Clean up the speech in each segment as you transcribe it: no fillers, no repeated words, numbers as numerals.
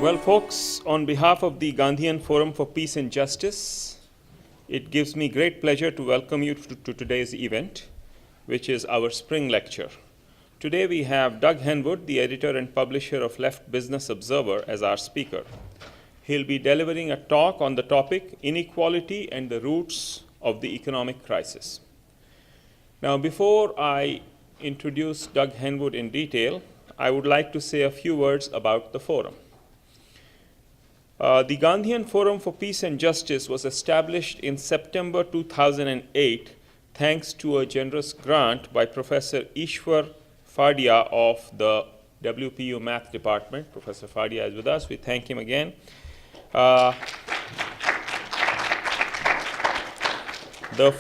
Well, folks, on behalf of the Gandhian Forum for Peace and Justice, it gives me great pleasure to welcome you to today's event, which is our spring lecture. Today we have Doug Henwood, the editor and publisher of Left Business Observer, as our speaker. He'll be delivering a talk on the topic, Inequality and the Roots of the Economic Crisis. Now, before I introduce Doug Henwood in detail, I would like to say a few words about the forum. The Gandhian Forum for Peace and Justice was established in September 2008 thanks to a generous grant by Professor Ishwar Fadia of the WPU Math Department. Professor Fadia is with us. We thank him again. The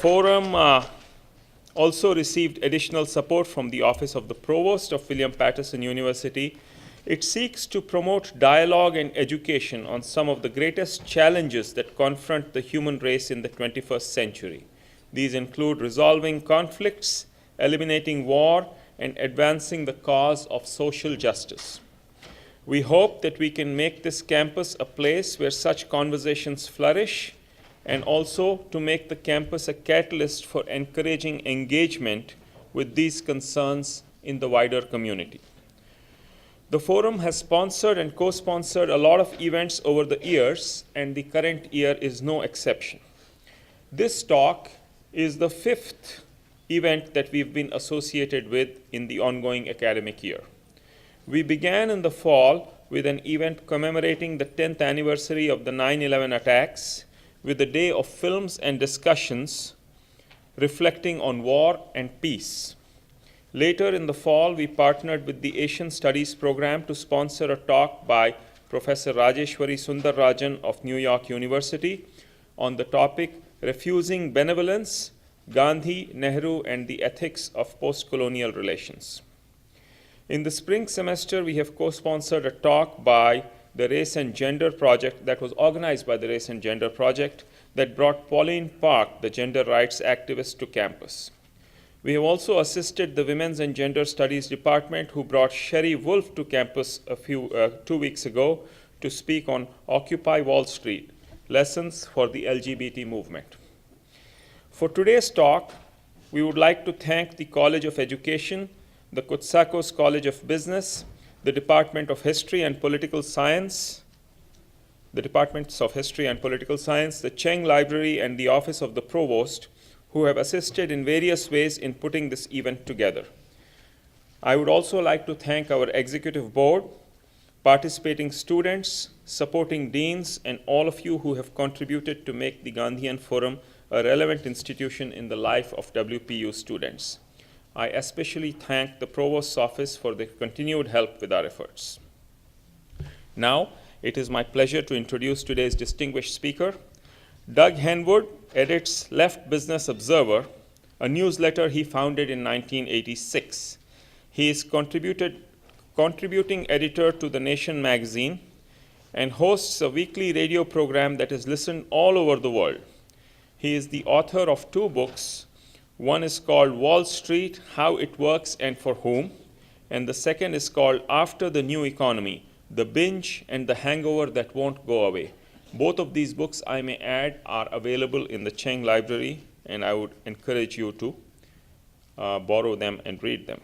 forum also received additional support from the Office of the Provost of William Patterson University. It seeks to promote dialogue and education on some of the greatest challenges that confront the human race in the 21st century. These include resolving conflicts, eliminating war, and advancing the cause of social justice. We hope that we can make this campus a place where such conversations flourish, and also to make the campus a catalyst for encouraging engagement with these concerns in the wider community. The forum has sponsored and co-sponsored a lot of events over the years, and the current year is no exception. This talk is the 5th event that we've been associated with in the ongoing academic year. We began in the fall with an event commemorating the 10th anniversary of the 9/11 attacks, with a day of films and discussions reflecting on war and peace. Later in the fall, we partnered with the Asian Studies program to sponsor a talk by Professor Rajeshwari Sundararajan of New York University on the topic, Refusing Benevolence, Gandhi, Nehru, and the Ethics of Post-Colonial Relations. In the spring semester, we have co-sponsored a talk by the Race and Gender Project that was organized by the Race and Gender Project that brought Pauline Park, the gender rights activist, to campus. We have also assisted the Women's and Gender Studies Department, who brought Sherry Wolf to campus 2 weeks ago to speak on Occupy Wall Street, Lessons for the LGBT Movement. For today's talk, we would like to thank the College of Education, the Kutsakos College of Business, the Department of History and Political Science, the Departments of History and Political Science, the Cheng Library, and the Office of the Provost, who have assisted in various ways in putting this event together. I would also like to thank our executive board, participating students, supporting deans, and all of you who have contributed to make the Gandhian Forum a relevant institution in the life of WPU students. I especially thank the Provost's office for their continued help with our efforts. Now, it is my pleasure to introduce today's distinguished speaker. Doug Henwood edits Left Business Observer, a newsletter he founded in 1986. He is contributing editor to The Nation magazine and hosts a weekly radio program that is listened all over the world. He is the author of 2 books. One is called Wall Street, How It Works and For Whom, and the second is called After the New Economy, The Binge and the Hangover That Won't Go Away. Both of these books, I may add, are available in the Cheng Library, and I would encourage you to borrow them and read them.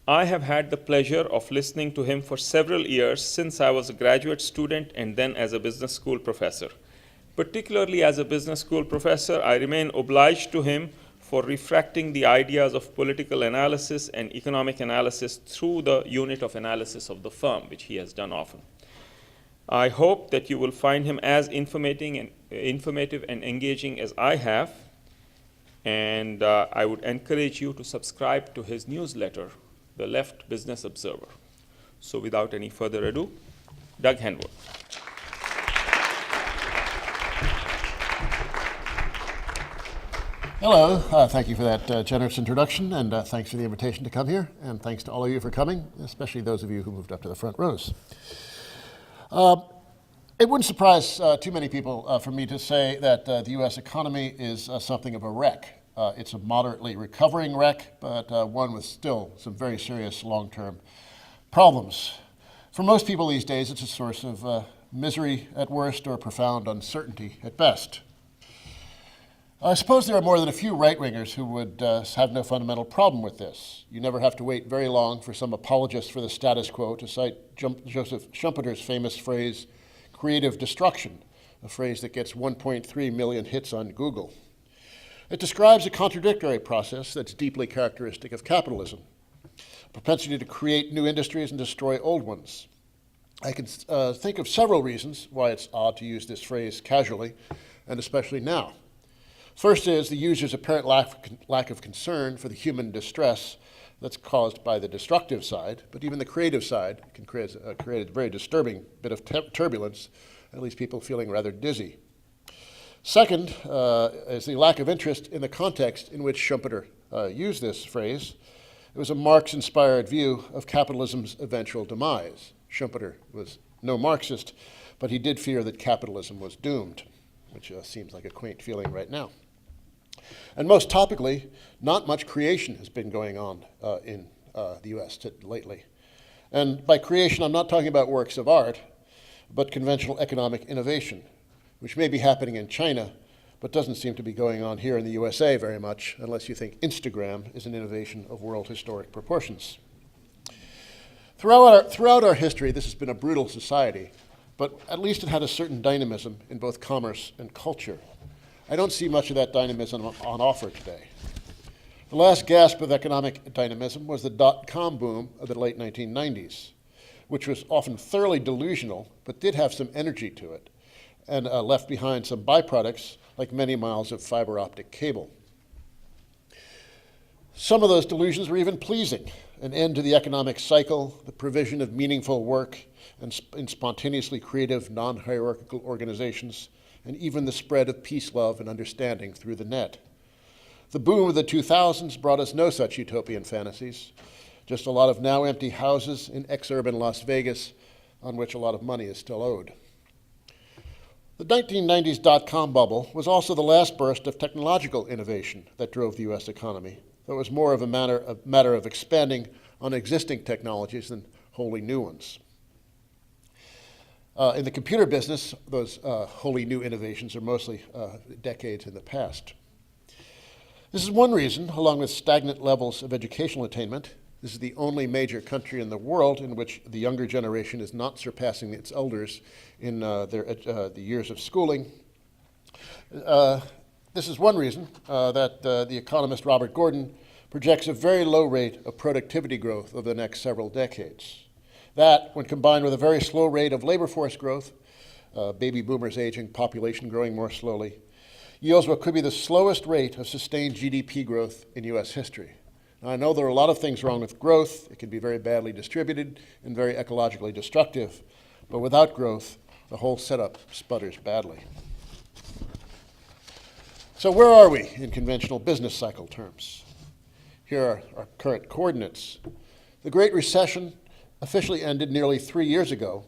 I have had the pleasure of listening to him for several years since I was a graduate student and then as a business school professor. Particularly as a business school professor, I remain obliged to him for refracting the ideas of political analysis and economic analysis through the unit of analysis of the firm, which he has done often. I hope that you will find him as informative and engaging as I have, and I would encourage you to subscribe to his newsletter, The Left Business Observer. So without any further ado, Doug Henwood. Hello, thank you for that generous introduction, and thanks for the invitation to come here, and thanks to all of you for coming, especially those of you who moved up to the front rows. It wouldn't surprise too many people for me to say that the U.S. economy is something of a wreck. It's a moderately recovering wreck, but one with still some very serious long-term problems. For most people these days, it's a source of misery at worst or profound uncertainty at best. I suppose there are more than a few right-wingers who would have no fundamental problem with this. You never have to wait very long for some apologist for the status quo to cite Joseph Schumpeter's famous phrase, creative destruction, a phrase that gets 1.3 million hits on Google. It describes a contradictory process that's deeply characteristic of capitalism, a propensity to create new industries and destroy old ones. I can think of several reasons why it's odd to use this phrase casually, and especially now. First is the user's apparent lack of concern for the human distress that's caused by the destructive side, but even the creative side can create a very disturbing bit of turbulence, at least people feeling rather dizzy. Second is the lack of interest in the context in which Schumpeter used this phrase. It was a Marx-inspired view of capitalism's eventual demise. Schumpeter was no Marxist, but he did fear that capitalism was doomed, which seems like a quaint feeling right now. And most topically, not much creation has been going on in the US lately. And by creation, I'm not talking about works of art, but conventional economic innovation, which may be happening in China, but doesn't seem to be going on here in the USA very much, unless you think Instagram is an innovation of world historic proportions. Throughout our history, this has been a brutal society, but at least it had a certain dynamism in both commerce and culture. I don't see much of that dynamism on offer today. The last gasp of economic dynamism was the dot-com boom of the late 1990s, which was often thoroughly delusional, but did have some energy to it, and left behind some byproducts like many miles of fiber optic cable. Some of those delusions were even pleasing: an end to the economic cycle, the provision of meaningful work in spontaneously creative, non-hierarchical organizations, and even the spread of peace, love, and understanding through the net. The boom of the 2000s brought us no such utopian fantasies, just a lot of now empty houses in ex-urban Las Vegas on which a lot of money is still owed. The 1990s dot-com bubble was also the last burst of technological innovation that drove the US economy, though it was more of a matter of expanding on existing technologies than wholly new ones. In the computer business, those wholly new innovations are mostly decades in the past. This is one reason, along with stagnant levels of educational attainment, this is the only major country in the world in which the younger generation is not surpassing its elders in the years of schooling. This is one reason that the economist Robert Gordon projects a very low rate of productivity growth over the next several decades. That, when combined with a very slow rate of labor force growth, baby boomers aging, population growing more slowly, yields what could be the slowest rate of sustained GDP growth in US history. Now, I know there are a lot of things wrong with growth. It can be very badly distributed and very ecologically destructive, but without growth, the whole setup sputters badly. So where are we in conventional business cycle terms? Here are our current coordinates. The Great Recession officially ended nearly 3 years ago,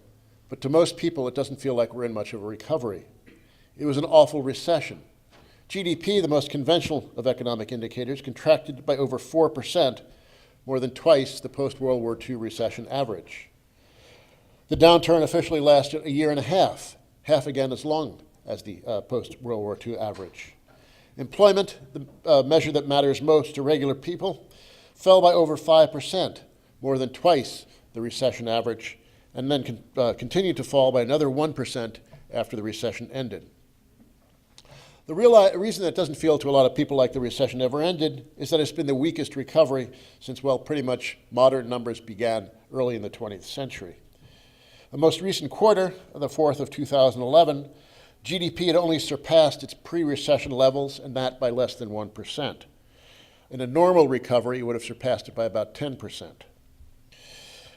but to most people it doesn't feel like we're in much of a recovery. It was an awful recession. GDP, the most conventional of economic indicators, contracted by over 4%, more than twice the post-World War II recession average. The downturn officially lasted a year and a half again as long as the post-World War II average. Employment, the measure that matters most to regular people, fell by over 5%, more than twice the recession average, and then continued to fall by another 1% after the recession ended. The reason that doesn't feel to a lot of people like the recession ever ended is that it's been the weakest recovery since, well, pretty much modern numbers began early in the 20th century. The most recent quarter, the fourth of 2011, GDP had only surpassed its pre-recession levels, and that by less than 1%. In a normal recovery, it would have surpassed it by about 10%.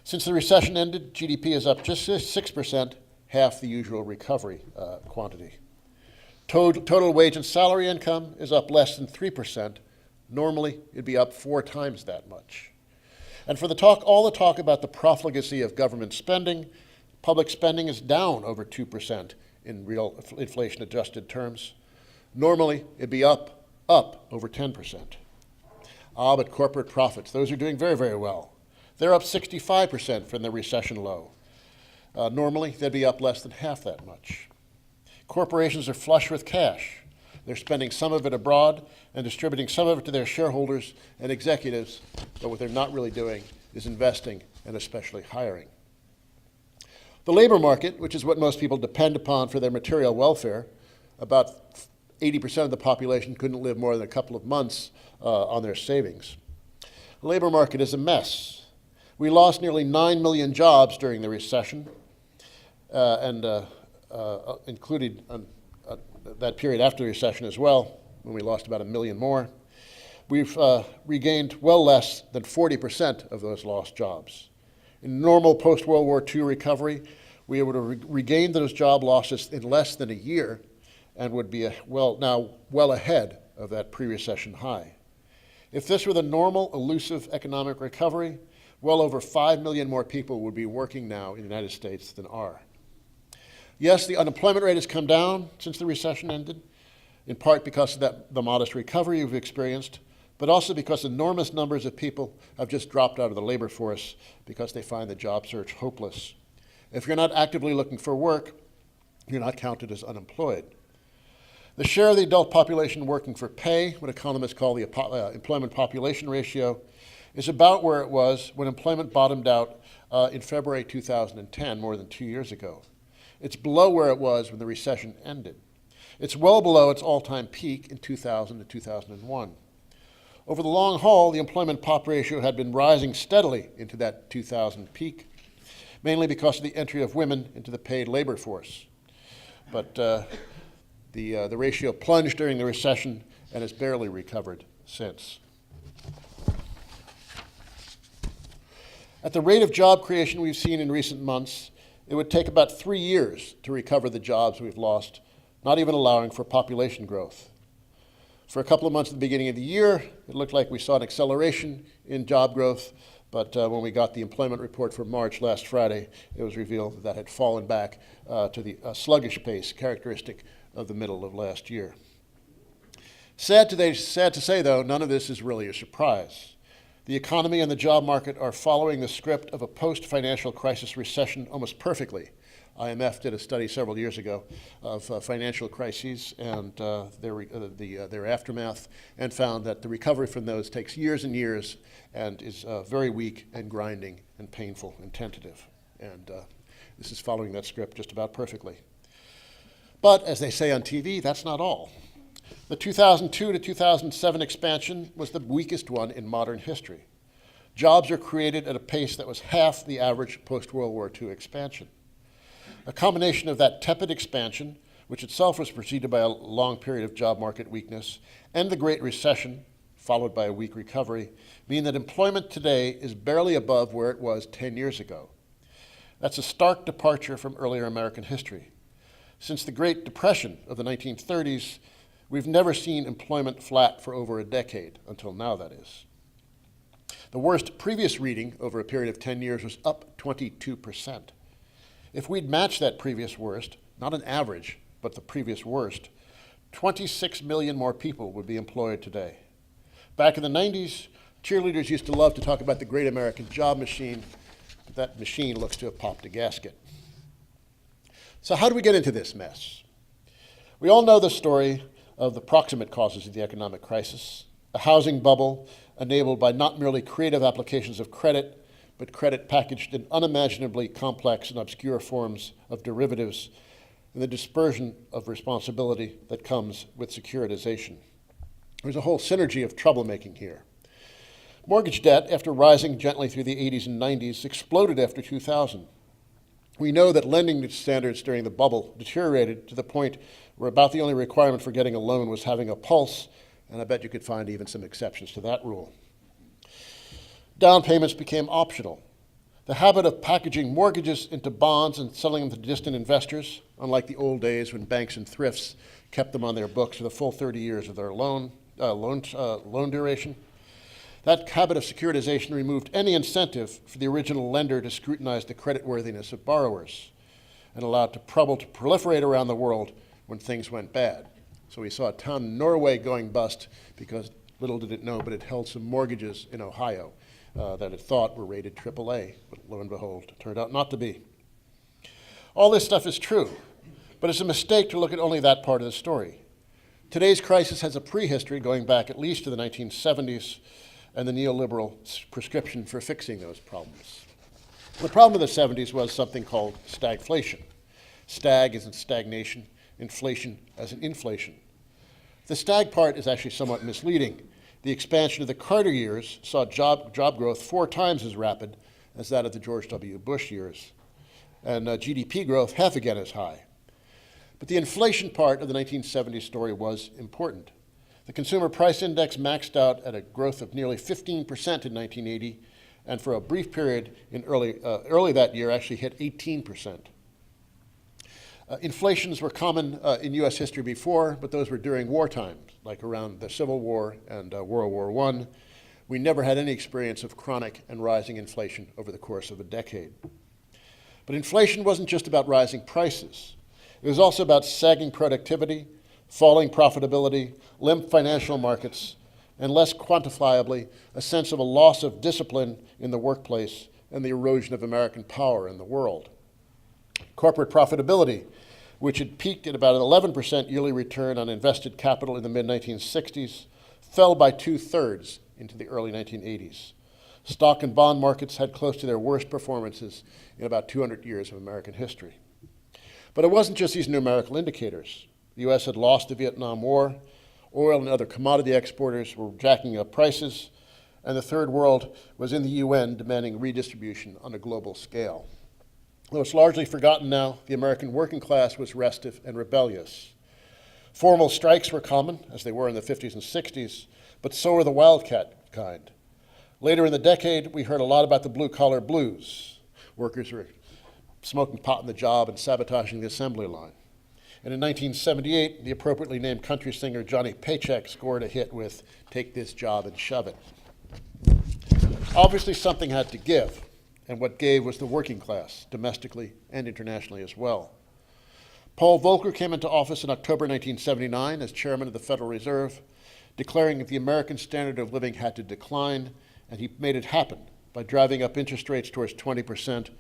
Since the recession ended, GDP is up just 6%, half the usual recovery quantity. Total wage and salary income is up less than 3%. Normally, it'd be up 4 times that much. And for all the talk about the profligacy of government spending, public spending is down over 2% in real inflation-adjusted terms. Normally, it'd be up over 10%. Ah, but corporate profits, those are doing very, very well. They're up 65% from the recession low. Normally, they'd be up less than half that much. Corporations are flush with cash. They're spending some of it abroad and distributing some of it to their shareholders and executives, but what they're not really doing is investing and especially hiring. The labor market, which is what most people depend upon for their material welfare, about 80% of the population couldn't live more than a couple of months on their savings. The labor market is a mess. We lost nearly 9 million jobs during the recession, and included that period after the recession as well, when we lost about 1 million more. We've regained well less than 40% of those lost jobs. In normal post-World War II recovery, we would have regained those job losses in less than a year and would be now well ahead of that pre-recession high. If this were the normal, elusive economic recovery, well over 5 million more people would be working now in the United States than are. Yes, the unemployment rate has come down since the recession ended, in part because of the modest recovery we've experienced, but also because enormous numbers of people have just dropped out of the labor force because they find the job search hopeless. If you're not actively looking for work, you're not counted as unemployed. The share of the adult population working for pay, what economists call the employment population ratio, is about where it was when employment bottomed out in February 2010, more than 2 years ago. It's below where it was when the recession ended. It's well below its all-time peak in 2000 to 2001. Over the long haul, the employment pop ratio had been rising steadily into that 2000 peak, mainly because of the entry of women into the paid labor force. But the ratio plunged during the recession and has barely recovered since. At the rate of job creation we've seen in recent months, it would take about 3 years to recover the jobs we've lost, not even allowing for population growth. For a couple of months at the beginning of the year, it looked like we saw an acceleration in job growth, but when we got the employment report for March last Friday, it was revealed that that had fallen back to the sluggish pace characteristic of the middle of last year. Sad to say, though, none of this is really a surprise. The economy and the job market are following the script of a post-financial crisis recession almost perfectly. IMF did a study several years ago of financial crises and their aftermath, and found that the recovery from those takes years and years and is very weak and grinding and painful and tentative. And this is following that script just about perfectly. But as they say on TV, that's not all. The 2002 to 2007 expansion was the weakest one in modern history. Jobs are created at a pace that was half the average post-World War II expansion. A combination of that tepid expansion, which itself was preceded by a long period of job market weakness, and the Great Recession, followed by a weak recovery, mean that employment today is barely above where it was 10 years ago. That's a stark departure from earlier American history. Since the Great Depression of the 1930s, we've never seen employment flat for over a decade, until now, that is. The worst previous reading over a period of 10 years was up 22%. If we'd matched that previous worst, not an average, but the previous worst, 26 million more people would be employed today. Back in the 90s, cheerleaders used to love to talk about the great American job machine, but that machine looks to have popped a gasket. So how do we get into this mess? We all know the story of the proximate causes of the economic crisis, a housing bubble enabled by not merely creative applications of credit, but credit packaged in unimaginably complex and obscure forms of derivatives, and the dispersion of responsibility that comes with securitization. There's a whole synergy of troublemaking here. Mortgage debt, after rising gently through the 80s and 90s, exploded after 2000. We know that lending standards during the bubble deteriorated to the point where about the only requirement for getting a loan was having a pulse, and I bet you could find even some exceptions to that rule. Down payments became optional. The habit of packaging mortgages into bonds and selling them to distant investors, unlike the old days when banks and thrifts kept them on their books for the full 30 years of their loan duration, that habit of securitization removed any incentive for the original lender to scrutinize the creditworthiness of borrowers and allowed trouble to proliferate around the world when things went bad. So we saw a town in Norway going bust because, little did it know, but it held some mortgages in Ohio that it thought were rated AAA, but lo and behold, it turned out not to be. All this stuff is true, but it's a mistake to look at only that part of the story. Today's crisis has a prehistory going back at least to the 1970s and the neoliberal prescription for fixing those problems. The problem of the 70s was something called stagflation. Stag is in stagnation, inflation as in inflation. The stag part is actually somewhat misleading. The expansion of the Carter years saw job growth 4 times as rapid as that of the George W. Bush years, and GDP growth half again as high. But the inflation part of the 1970s story was important. The consumer price index maxed out at a growth of nearly 15% in 1980, and for a brief period in early that year actually hit 18%. Inflations were common in U.S. history before, but those were during wartime, like around the Civil War and World War I. We never had any experience of chronic and rising inflation over the course of a decade. But inflation wasn't just about rising prices. It was also about sagging productivity, falling profitability, limp financial markets, and less quantifiably, a sense of a loss of discipline in the workplace and the erosion of American power in the world. Corporate profitability, which had peaked at about an 11% yearly return on invested capital in the mid-1960s, fell by 2/3 into the early 1980s. Stock and bond markets had close to their worst performances in about 200 years of American history. But it wasn't just these numerical indicators. The U.S. had lost the Vietnam War, oil and other commodity exporters were jacking up prices, and the Third World was in the UN demanding redistribution on a global scale. Though it's largely forgotten now, the American working class was restive and rebellious. Formal strikes were common, as they were in the 50s and 60s, but so were the wildcat kind. Later in the decade, we heard a lot about the blue-collar blues. Workers were smoking pot in the job and sabotaging the assembly line. And in 1978, the appropriately named country singer Johnny Paycheck scored a hit with "Take This Job and Shove It." Obviously, something had to give, and what gave was the working class, domestically and internationally as well. Paul Volcker came into office in October 1979 as chairman of the Federal Reserve, declaring that the American standard of living had to decline, and he made it happen by driving up interest rates towards 20%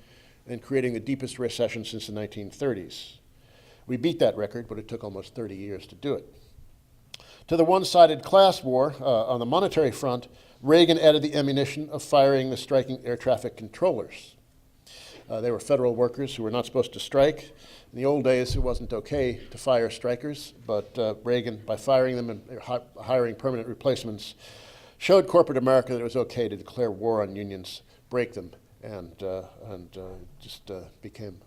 and creating the deepest recession since the 1930s. We beat that record, but it took almost 30 years to do it. To the one-sided class war on the monetary front, Reagan added the ammunition of firing the striking air traffic controllers. They were federal workers who were not supposed to strike. In the old days, it wasn't okay to fire strikers, but Reagan, by firing them and hiring permanent replacements, showed corporate America that it was okay to declare war on unions, break them, and just became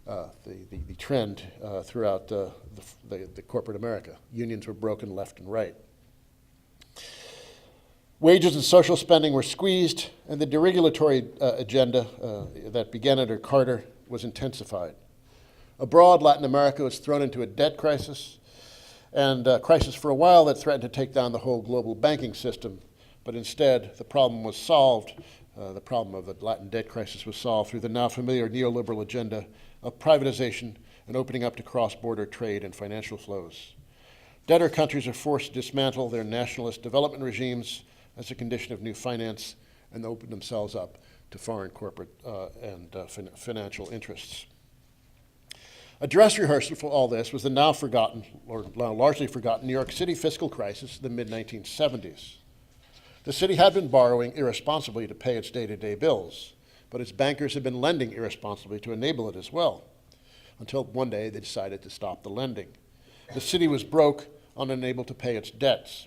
the trend throughout the corporate America. Unions were broken left and right. Wages and social spending were squeezed, and the deregulatory agenda that began under Carter was intensified. Abroad, Latin America was thrown into a debt crisis, and a crisis for a while that threatened to take down the whole global banking system. But instead, the problem was solved. The problem of the Latin debt crisis was solved through the now familiar neoliberal agenda of privatization and opening up to cross-border trade and financial flows. Debtor countries are forced to dismantle their nationalist development regimes as a condition of new finance and open themselves up to foreign corporate and financial interests. A dress rehearsal for all this was the now forgotten, or now largely forgotten, New York City fiscal crisis of the mid-1970s. The city had been borrowing irresponsibly to pay its day-to-day bills, but its bankers had been lending irresponsibly to enable it as well, until one day they decided to stop the lending. The city was broke and unable to pay its debts.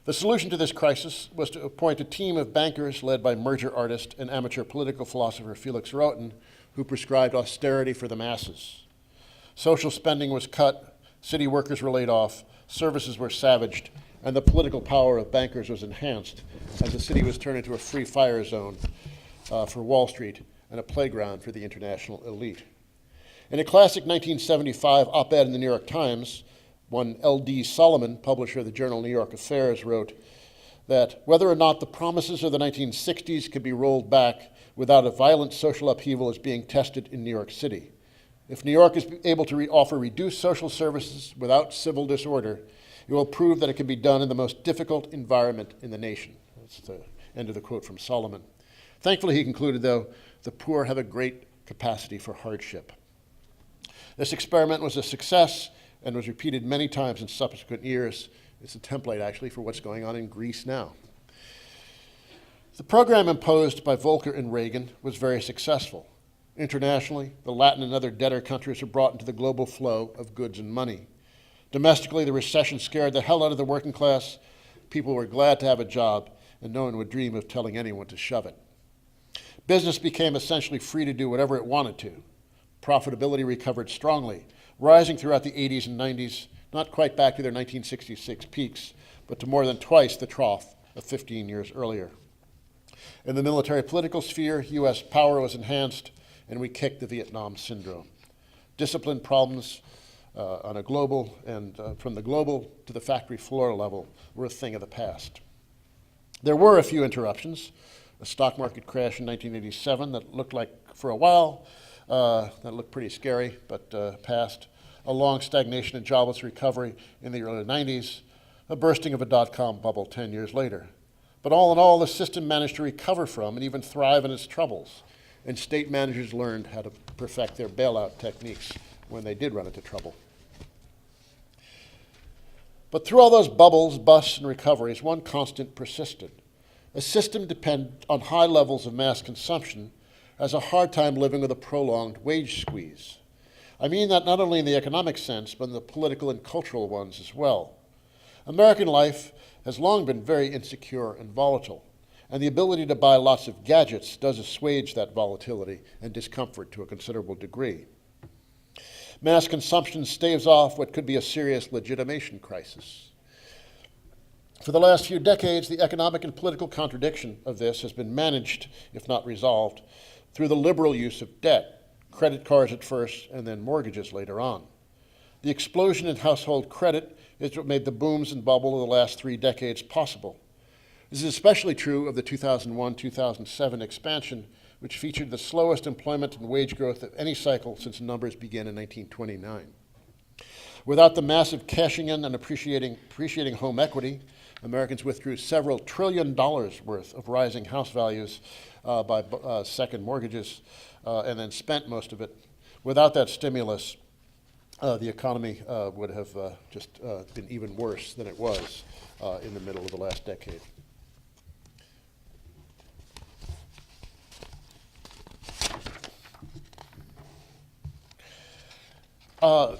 The solution to this crisis was to appoint a team of bankers led by merger artist and amateur political philosopher Felix Rohatyn, who prescribed austerity for the masses. Social spending was cut, city workers were laid off, services were savaged, and the political power of bankers was enhanced as the city was turned into a free fire zone for Wall Street and a playground for the international elite. In a classic 1975 op-ed in the New York Times, one L.D. Solomon, publisher of the journal New York Affairs, wrote that whether or not the promises of the 1960s could be rolled back without a violent social upheaval is being tested in New York City. If New York is able to offer reduced social services without civil disorder, it will prove that it can be done in the most difficult environment in the nation. That's the end of the quote from Solomon. Thankfully, he concluded, though, the poor have a great capacity for hardship. This experiment was a success and was repeated many times in subsequent years. It's a template, actually, for what's going on in Greece now. The program imposed by Volcker and Reagan was very successful. Internationally, the Latin and other debtor countries were brought into the global flow of goods and money. Domestically, the recession scared the hell out of the working class. People were glad to have a job, and no one would dream of telling anyone to shove it. Business became essentially free to do whatever it wanted to. Profitability recovered strongly, rising throughout the 80s and 90s, not quite back to their 1966 peaks, but to more than twice the trough of 15 years earlier. In the military political sphere, U.S. power was enhanced, and we kicked the Vietnam syndrome. Discipline problems on a global and from the global to the factory floor level were a thing of the past. There were a few interruptions. A stock market crash in 1987 that looked like, for a while, that looked pretty scary, but passed. A long stagnation and jobless recovery in the early 90s, a bursting of a dot-com bubble 10 years later. But all in all, the system managed to recover from and even thrive in its troubles, and state managers learned how to perfect their bailout techniques when they did run into trouble. But through all those bubbles, busts, and recoveries, one constant persisted. A system dependent on high levels of mass consumption has a hard time living with a prolonged wage squeeze. I mean that not only in the economic sense, but in the political and cultural ones as well. American life has long been very insecure and volatile, and the ability to buy lots of gadgets does assuage that volatility and discomfort to a considerable degree. Mass consumption staves off what could be a serious legitimation crisis. For the last few decades, the economic and political contradiction of this has been managed, if not resolved, through the liberal use of debt, credit cards at first and then mortgages later on. The explosion in household credit is what made the booms and bubble of the last 3 decades possible. This is especially true of the 2001-2007 expansion, which featured the slowest employment and wage growth of any cycle since numbers began in 1929. Without the massive cashing in and appreciating home equity, Americans withdrew several $1 trillion worth of rising house values by second mortgages and then spent most of it. Without that stimulus, the economy would have just been even worse than it was in the middle of the last decade. Now,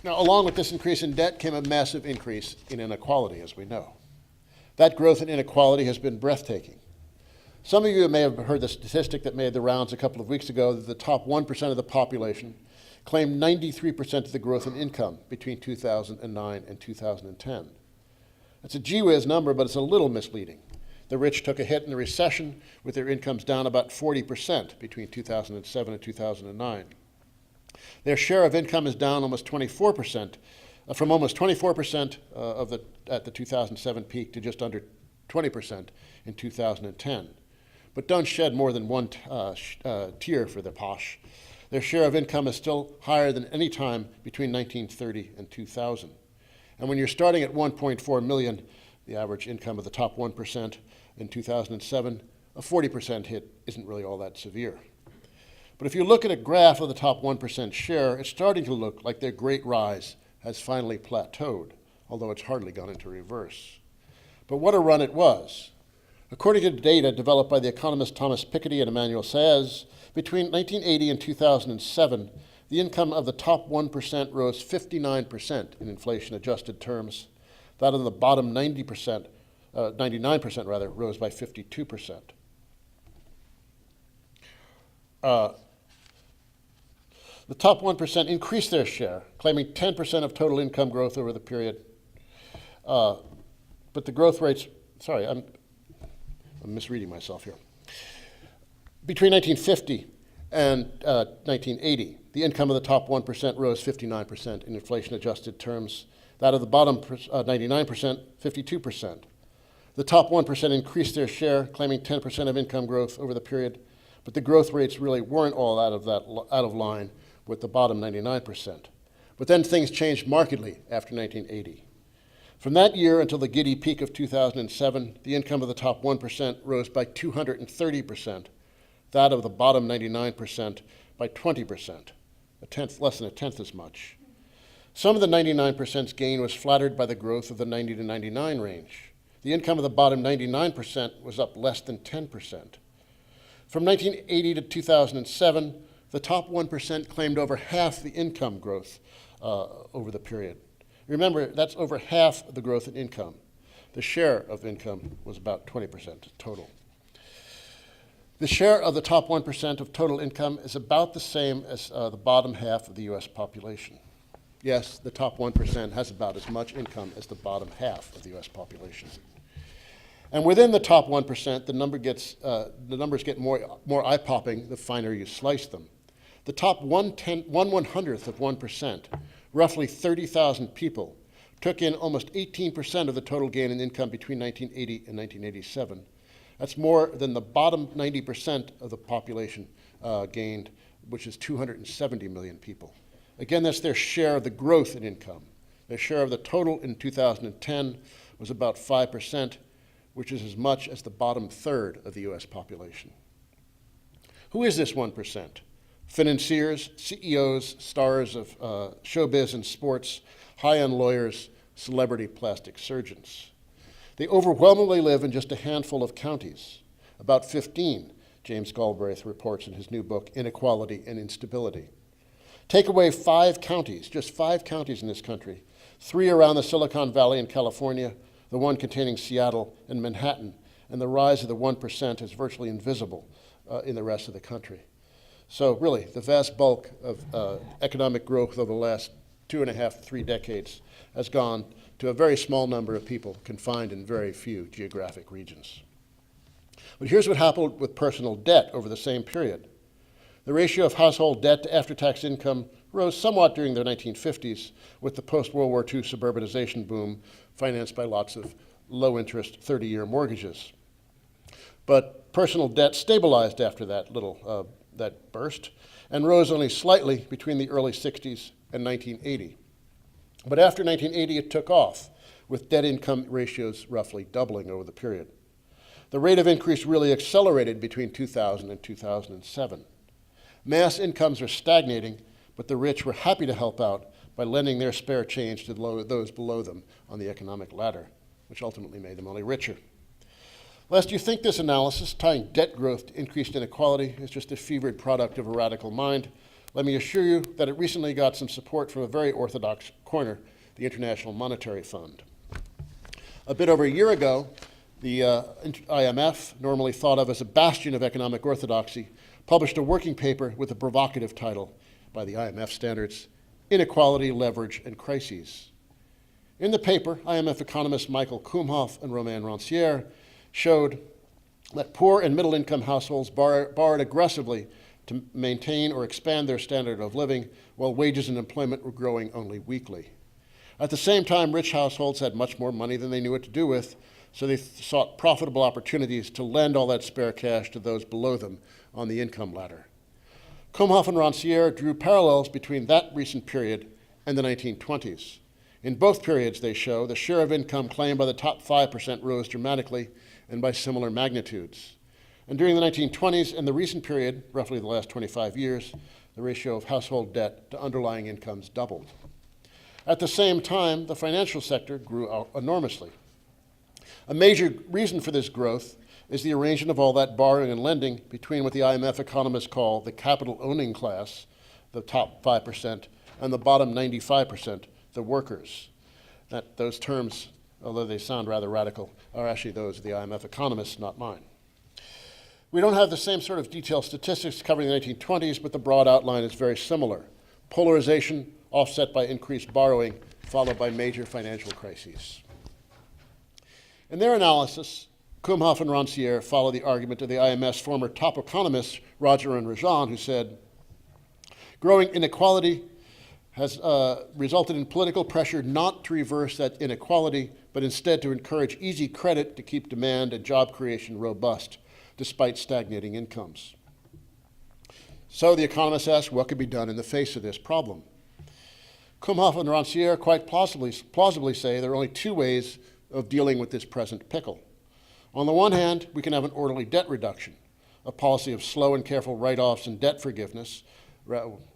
along with this increase in debt came a massive increase in inequality, as we know. That growth in inequality has been breathtaking. Some of you may have heard the statistic that made the rounds a couple of weeks ago that the top 1% of the population claimed 93% of the growth in income between 2009 and 2010. That's a gee-whiz number, but it's a little misleading. The rich took a hit in the recession, with their incomes down about 40% between 2007 and 2009. Their share of income is down almost 24%, from almost 24% at the 2007 peak to just under 20% in 2010. But don't shed more than one tear for the posh. Their share of income is still higher than any time between 1930 and 2000. And when you're starting at 1.4 million, the average income of the top 1% in 2007, a 40% hit isn't really all that severe. But if you look at a graph of the top 1% share, it's starting to look like their great rise has finally plateaued, although it's hardly gone into reverse. But what a run it was. According to data developed by the economists Thomas Piketty and Emmanuel Saez, between 1980 and 2007, the income of the top 1% rose 59% in inflation-adjusted terms. That of the bottom 99% rose by 52%. The top 1% increased their share, claiming 10% of total income growth over the period. But the growth rates, sorry, I'm misreading myself here. Between 1950 and 1980, the income of the top 1% rose 59% in inflation-adjusted terms. That of the bottom 99%, 52%. The top 1% increased their share, claiming 10% of income growth over the period, but the growth rates really weren't all out of line with the bottom 99%. But then things changed markedly after 1980. From that year until the giddy peak of 2007, the income of the top 1% rose by 230%, that of the bottom 99% by 20%. less than a tenth as much. Some of the 99%'s gain was flattered by the growth of the 90 to 99 range. The income of the bottom 99% was up less than 10%. From 1980 to 2007, the top 1% claimed over half the income growth over the period. Remember, that's over half of the growth in income. The share of income was about 20% total. The share of the top 1% of total income is about the same as the bottom half of the US population. Yes, the top 1% has about as much income as the bottom half of the US population. And within the top 1%, the numbers get more eye-popping the finer you slice them. The top 1/100th of 1%, roughly 30,000 people, took in almost 18% of the total gain in income between 1980 and 1987. That's more than the bottom 90% of the population gained, which is 270 million people. Again, that's their share of the growth in income. Their share of the total in 2010 was about 5%, which is as much as the bottom third of the US population. Who is this 1%? Financiers, CEOs, stars of showbiz and sports, high-end lawyers, celebrity plastic surgeons. They overwhelmingly live in just a handful of counties, about 15, James Galbraith reports in his new book, Inequality and Instability. Take away 5 counties, just 5 counties in this country, 3 around the Silicon Valley in California, the one containing Seattle and Manhattan, and the rise of the 1% is virtually invisible in the rest of the country. So really, the vast bulk of economic growth over the last 2.5 to 3 decades has gone to a very small number of people confined in very few geographic regions. But here's what happened with personal debt over the same period. The ratio of household debt to after-tax income rose somewhat during the 1950s with the post-World War II suburbanization boom financed by lots of low-interest 30-year mortgages. But personal debt stabilized after that that burst and rose only slightly between the early 60s and 1980. But after 1980, it took off, with debt-income ratios roughly doubling over the period. The rate of increase really accelerated between 2000 and 2007. Mass incomes are stagnating, but the rich were happy to help out by lending their spare change to those below them on the economic ladder, which ultimately made them only richer. Lest you think this analysis, tying debt growth to increased inequality, is just a fevered product of a radical mind, let me assure you that it recently got some support from a very orthodox corner, the International Monetary Fund. A bit over a year ago, the IMF, normally thought of as a bastion of economic orthodoxy, published a working paper with a provocative title, by the IMF standards, Inequality, Leverage, and Crises. In the paper, IMF economists Michael Kumhoff and Romain Rancière showed that poor and middle-income households borrowed aggressively to maintain or expand their standard of living, while wages and employment were growing only weakly. At the same time, rich households had much more money than they knew what to do with, so they sought profitable opportunities to lend all that spare cash to those below them on the income ladder. Kumhoff and Rancière drew parallels between that recent period and the 1920s. In both periods, they show, the share of income claimed by the top 5% rose dramatically and by similar magnitudes. And during the 1920s and the recent period, roughly the last 25 years, the ratio of household debt to underlying incomes doubled. At the same time, the financial sector grew enormously. A major reason for this growth is the arrangement of all that borrowing and lending between what the IMF economists call the capital owning class, the top 5%, and the bottom 95%, the workers. Those terms, although they sound rather radical, are actually those of the IMF economists, not mine. We don't have the same sort of detailed statistics covering the 1920s, but the broad outline is very similar. Polarization offset by increased borrowing, followed by major financial crises. In their analysis, Kumhoff and Rancière follow the argument of the IMF's former top economists, Roger and Rajan, who said, growing inequality has resulted in political pressure not to reverse that inequality, but instead to encourage easy credit to keep demand and job creation robust, despite stagnating incomes. So the economists ask, what could be done in the face of this problem? Kumhoff and Rancière quite plausibly say there are only 2 ways of dealing with this present pickle. On the one hand, we can have an orderly debt reduction, a policy of slow and careful write-offs and debt forgiveness,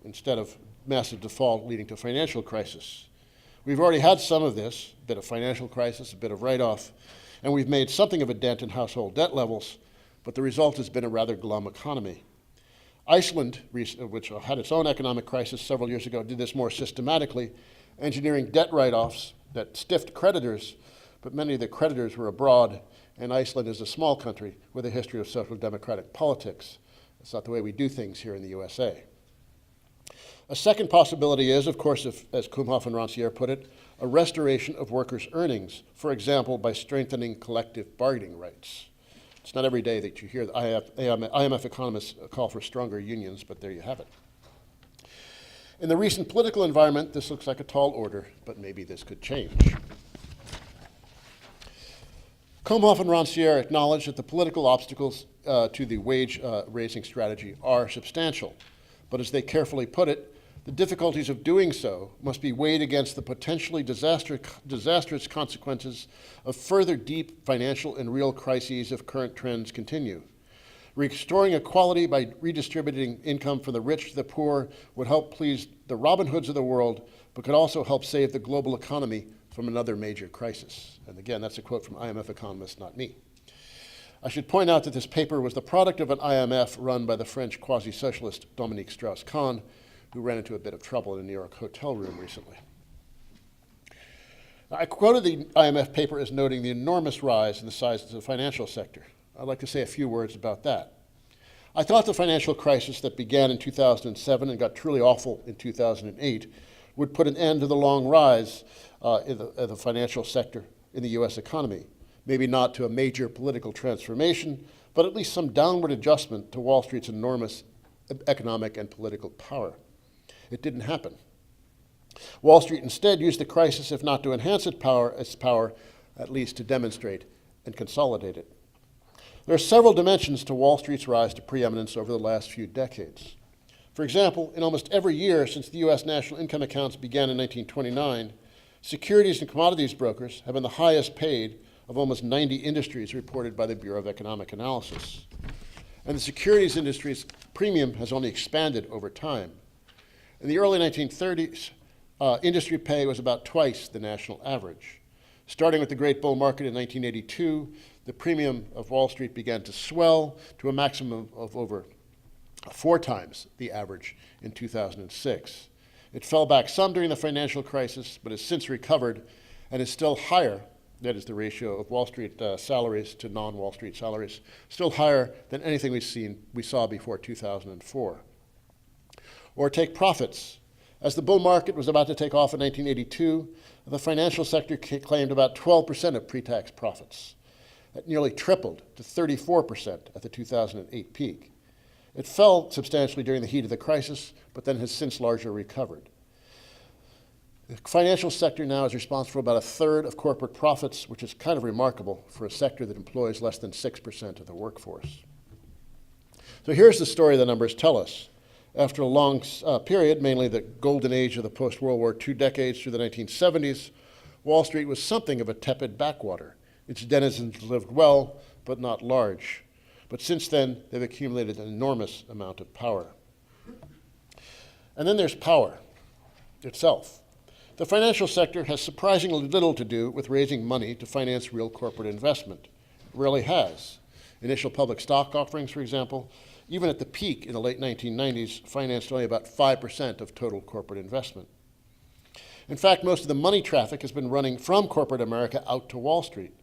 instead of massive default leading to financial crisis. We've already had some of this, a bit of financial crisis, a bit of write-off, and we've made something of a dent in household debt levels, but the result has been a rather glum economy. Iceland, which had its own economic crisis several years ago, did this more systematically, engineering debt write-offs that stiffed creditors, but many of the creditors were abroad, and Iceland is a small country with a history of social democratic politics. That's not the way we do things here in the USA. A second possibility is, of course, as Kumhoff and Rancière put it, a restoration of workers' earnings, for example, by strengthening collective bargaining rights. It's not every day that you hear the IMF economists call for stronger unions, but there you have it. In the recent political environment, this looks like a tall order, but maybe this could change. Kumhoff and Rancière acknowledge that the political obstacles to the wage-raising strategy are substantial, but as they carefully put it, the difficulties of doing so must be weighed against the potentially disastrous consequences of further deep financial and real crises if current trends continue. Restoring equality by redistributing income from the rich to the poor would help please the Robin Hoods of the world, but could also help save the global economy from another major crisis. And again, that's a quote from IMF economists, not me. I should point out that this paper was the product of an IMF run by the French quasi-socialist Dominique Strauss-Kahn, who ran into a bit of trouble in a New York hotel room recently. I quoted the IMF paper as noting the enormous rise in the size of the financial sector. I'd like to say a few words about that. I thought the financial crisis that began in 2007 and got truly awful in 2008 would put an end to the long rise in the financial sector in the US economy. Maybe not to a major political transformation, but at least some downward adjustment to Wall Street's enormous economic and political power. It didn't happen. Wall Street instead used the crisis, if not to enhance its power, at least to demonstrate and consolidate it. There are several dimensions to Wall Street's rise to preeminence over the last few decades. For example, in almost every year since the US national income accounts began in 1929, securities and commodities brokers have been the highest paid of almost 90 industries reported by the Bureau of Economic Analysis. And the securities industry's premium has only expanded over time. In the early 1930s, industry pay was about twice the national average. Starting with the Great Bull Market in 1982, the premium of Wall Street began to swell to a maximum of over 4 times the average in 2006. It fell back some during the financial crisis, but has since recovered and is still higher, that is the ratio of Wall Street salaries to non-Wall Street salaries, still higher than anything we saw before 2004. Or take profits. As the bull market was about to take off in 1982, the financial sector claimed about 12% of pre-tax profits. It nearly tripled to 34% at the 2008 peak. It fell substantially during the heat of the crisis, but then has since largely recovered. The financial sector now is responsible for about a third of corporate profits, which is kind of remarkable for a sector that employs less than 6% of the workforce. So here's the story the numbers tell us. After a long period, mainly the golden age of the post-World War II decades through the 1970s, Wall Street was something of a tepid backwater. Its denizens lived well, but not large. But since then, they've accumulated an enormous amount of power. And then there's power itself. The financial sector has surprisingly little to do with raising money to finance real corporate investment. It rarely has. Initial public stock offerings, for example, even at the peak in the late 1990s, financed only about 5% of total corporate investment. In fact, most of the money traffic has been running from corporate America out to Wall Street.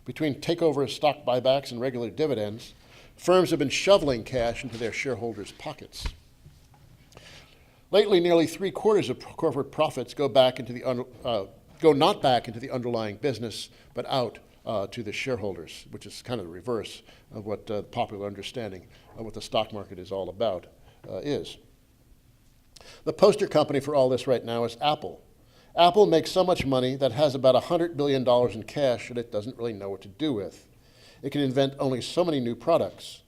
Between takeover stock buybacks and regular dividends, firms have been shoveling cash into their shareholders' pockets. Lately, nearly 3/4 of corporate profits go not back into the underlying business, but out to the shareholders, which is kind of the reverse of what the popular understanding of what the stock market is all about is. The poster company for all this right now is Apple. Apple makes so much money that it has about $100 billion in cash that it doesn't really know what to do with. It can invent only so many new products.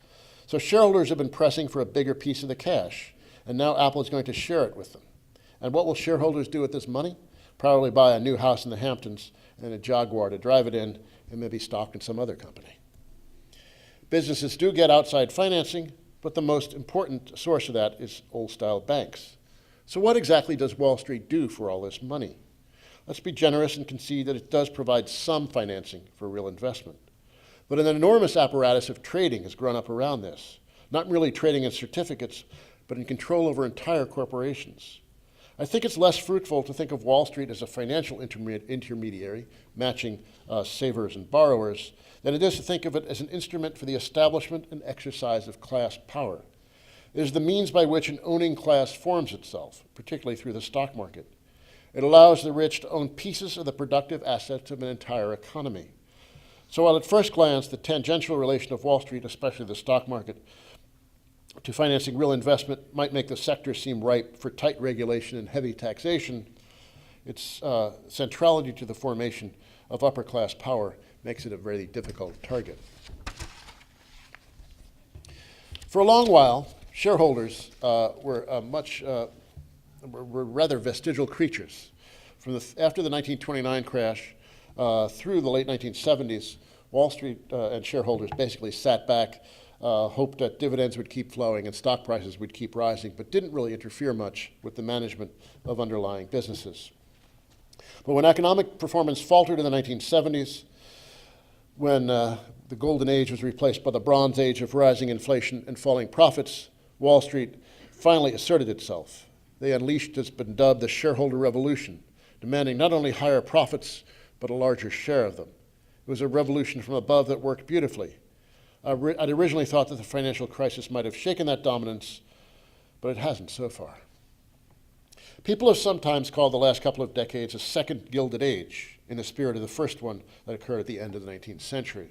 So shareholders have been pressing for a bigger piece of the cash, and now Apple is going to share it with them. And what will shareholders do with this money? Probably buy a new house in the Hamptons and a Jaguar to drive it in, and maybe stock in some other company. Businesses do get outside financing, but the most important source of that is old-style banks. So what exactly does Wall Street do for all this money? Let's be generous and concede that it does provide some financing for real investment. But an enormous apparatus of trading has grown up around this, not merely trading in certificates, but in control over entire corporations. I think it's less fruitful to think of Wall Street as a financial intermediary, matching savers and borrowers, than it is to think of it as an instrument for the establishment and exercise of class power. It is the means by which an owning class forms itself, particularly through the stock market. It allows the rich to own pieces of the productive assets of an entire economy. So while at first glance the tangential relation of Wall Street, especially the stock market, to financing real investment might make the sector seem ripe for tight regulation and heavy taxation, its centrality to the formation of upper class power makes it a very difficult target. For a long while, shareholders were rather vestigial creatures. After the 1929 crash through the late 1970s, Wall Street and shareholders basically sat back, hoped that dividends would keep flowing and stock prices would keep rising, but didn't really interfere much with the management of underlying businesses. But when economic performance faltered in the 1970s, when the Golden Age was replaced by the Bronze Age of rising inflation and falling profits, Wall Street finally asserted itself. They unleashed what's been dubbed the Shareholder Revolution, demanding not only higher profits, but a larger share of them. It was a revolution from above that worked beautifully. I'd originally thought that the financial crisis might have shaken that dominance, but it hasn't so far. People have sometimes called the last couple of decades a second Gilded Age, in the spirit of the first one that occurred at the end of the 19th century.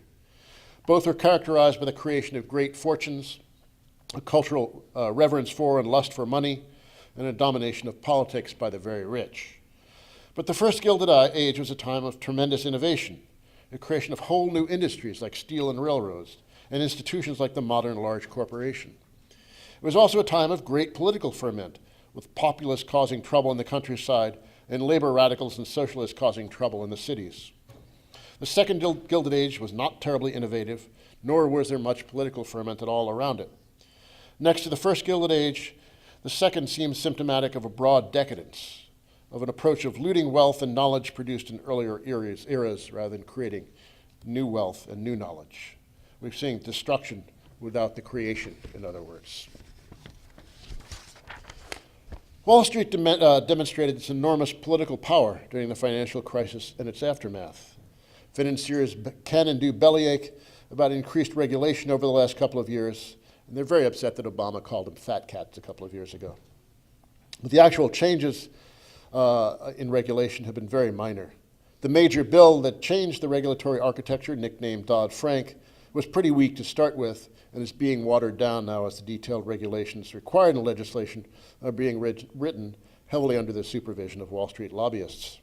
Both were characterized by the creation of great fortunes, a cultural reverence for and lust for money, and a domination of politics by the very rich. But the first Gilded Age was a time of tremendous innovation, the creation of whole new industries like steel and railroads, and institutions like the modern large corporation. It was also a time of great political ferment, with populists causing trouble in the countryside and labor radicals and socialists causing trouble in the cities. The second Gilded Age was not terribly innovative, nor was there much political ferment at all around it. Next to the first Gilded Age, the second seems symptomatic of a broad decadence, of an approach of looting wealth and knowledge produced in earlier eras rather than creating new wealth and new knowledge. We've seen destruction without the creation, in other words. Wall Street demonstrated its enormous political power during the financial crisis and its aftermath. Financiers can and do bellyache about increased regulation over the last couple of years, and they're very upset that Obama called them fat cats a couple of years ago. But the actual changes in regulation have been very minor. The major bill that changed the regulatory architecture, nicknamed Dodd-Frank, was pretty weak to start with and is being watered down now as the detailed regulations required in legislation are being written heavily under the supervision of Wall Street lobbyists.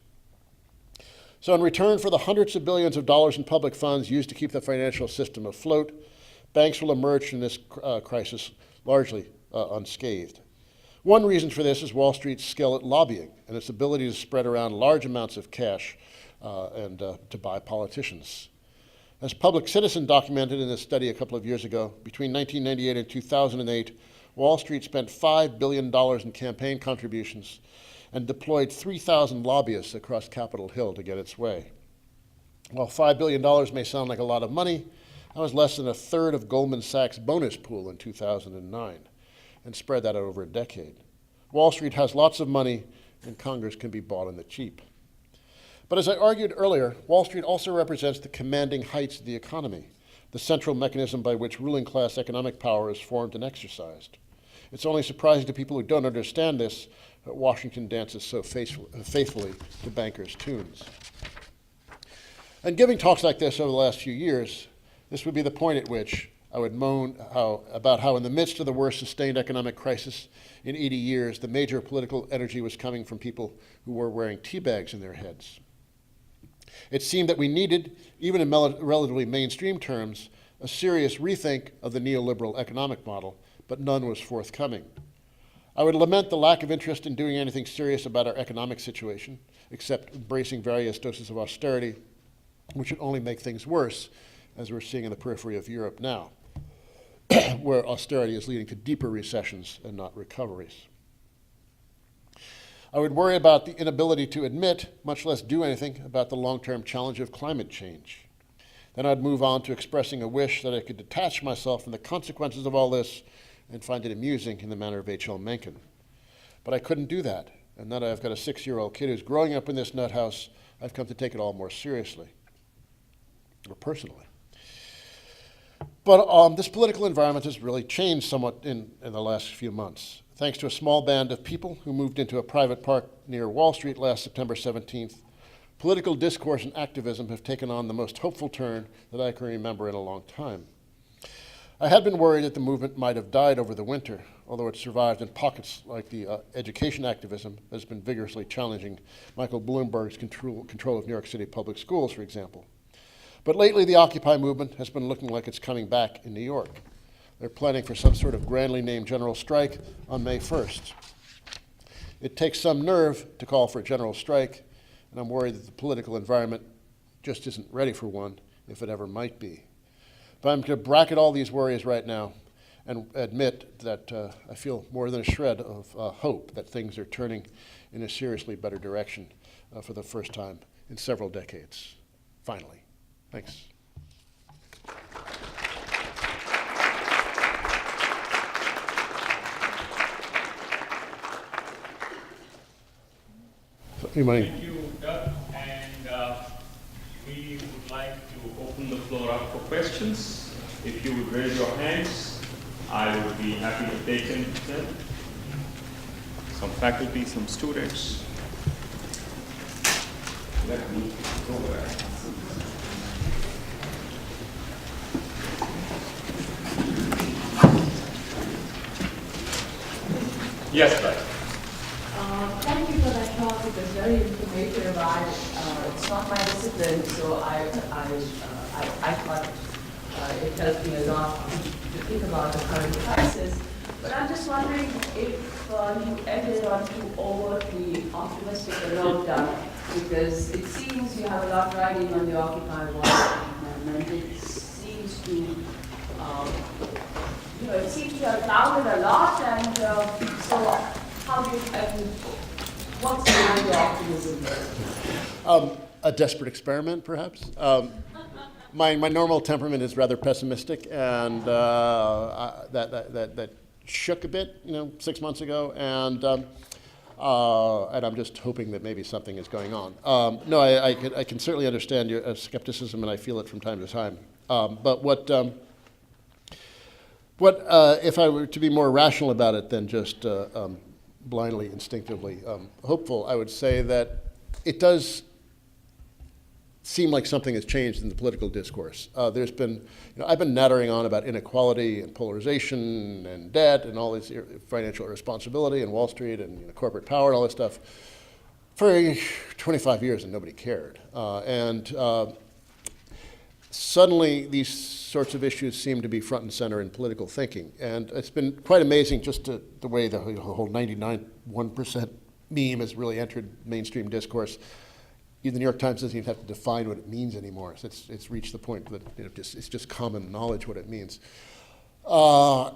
So in return for the hundreds of billions of dollars in public funds used to keep the financial system afloat, banks will emerge from this crisis largely unscathed. One reason for this is Wall Street's skill at lobbying and its ability to spread around large amounts of cash and to buy politicians. As Public Citizen documented in a study a couple of years ago, between 1998 and 2008, Wall Street spent $5 billion in campaign contributions and deployed 3,000 lobbyists across Capitol Hill to get its way. While $5 billion may sound like a lot of money, that was less than a third of Goldman Sachs' bonus pool in 2009, and spread that out over a decade. Wall Street has lots of money, and Congress can be bought on the cheap. But as I argued earlier, Wall Street also represents the commanding heights of the economy, the central mechanism by which ruling class economic power is formed and exercised. It's only surprising to people who don't understand this that Washington dances so faithfully to bankers' tunes. And giving talks like this over the last few years, this would be the point at which I would moan about how in the midst of the worst sustained economic crisis in 80 years, the major political energy was coming from people who were wearing tea bags in their heads. It seemed that we needed, even in relatively mainstream terms, a serious rethink of the neoliberal economic model, but none was forthcoming. I would lament the lack of interest in doing anything serious about our economic situation, except embracing various doses of austerity, which would only make things worse, as we're seeing in the periphery of Europe now, where austerity is leading to deeper recessions and not recoveries. I would worry about the inability to admit, much less do anything, about the long-term challenge of climate change. Then I'd move on to expressing a wish that I could detach myself from the consequences of all this and find it amusing in the manner of H.L. Mencken. But I couldn't do that, and now that I've got a 6-year-old kid who's growing up in this nut house, I've come to take it all more seriously, or personally. But this political environment has really changed somewhat in the last few months, thanks to a small band of people who moved into a private park near Wall Street last September 17th. Political discourse and activism have taken on the most hopeful turn that I can remember in a long time. I had been worried that the movement might have died over the winter, although it survived in pockets like the education activism that has been vigorously challenging Michael Bloomberg's control of New York City public schools, for example. But lately, the Occupy movement has been looking like it's coming back in New York. They're planning for some sort of grandly named general strike on May 1st. It takes some nerve to call for a general strike, and I'm worried that the political environment just isn't ready for one, if it ever might be. But I'm going to bracket all these worries right now and admit that I feel more than a shred of hope that things are turning in a seriously better direction for the first time in several decades, finally. Thanks. Thank you, Doug. And we would like to open the floor up for questions. If you would raise your hands, I would be happy to take them. Some faculty, some students. Let me go there. Yes, Doug. Thank you for that talk. It was very informative. It's not my discipline, so I thought it helped me a lot to think about the current crisis. But I'm just wondering if you ended on too overtly optimistic a note, because it seems you have a lot riding on the Occupy Wall Street movement. It seems to it seems to have clouded a lot, and so how do you, what's behind the optimism there? A desperate experiment, perhaps. My normal temperament is rather pessimistic, and that shook a bit, 6 months ago, and I'm just hoping that maybe something is going on. No, I can certainly understand your skepticism, and I feel it from time to time. But what if I were to be more rational about it than just blindly, instinctively hopeful, I would say that it does seem like something has changed in the political discourse. There's been, I've been nattering on about inequality and polarization and debt and all this financial irresponsibility and Wall Street and corporate power and all this stuff for 25 years, and nobody cared. Suddenly, these sorts of issues seem to be front and center in political thinking. And it's been quite amazing just the way the whole 99.1% meme has really entered mainstream discourse. The New York Times doesn't even have to define what it means anymore. So it's reached the point that it's just common knowledge what it means. Newt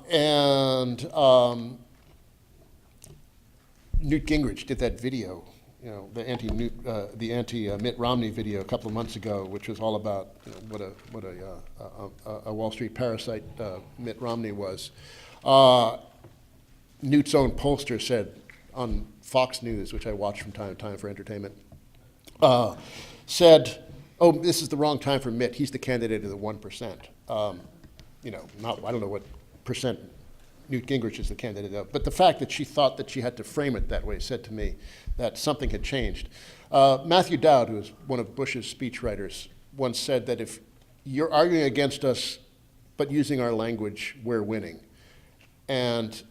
Gingrich did that video, the anti-Mitt Romney video a couple of months ago, which was all about what a Wall Street parasite Mitt Romney was. Newt's own pollster said on Fox News, which I watch from time to time for entertainment, said, "Oh, this is the wrong time for Mitt. He's the candidate of the 1%." I don't know what percent Newt Gingrich is the candidate of, but the fact that she thought that she had to frame it that way said to me that something had changed. Matthew Dowd, who was one of Bush's speechwriters, once said that if you're arguing against us but using our language, we're winning. And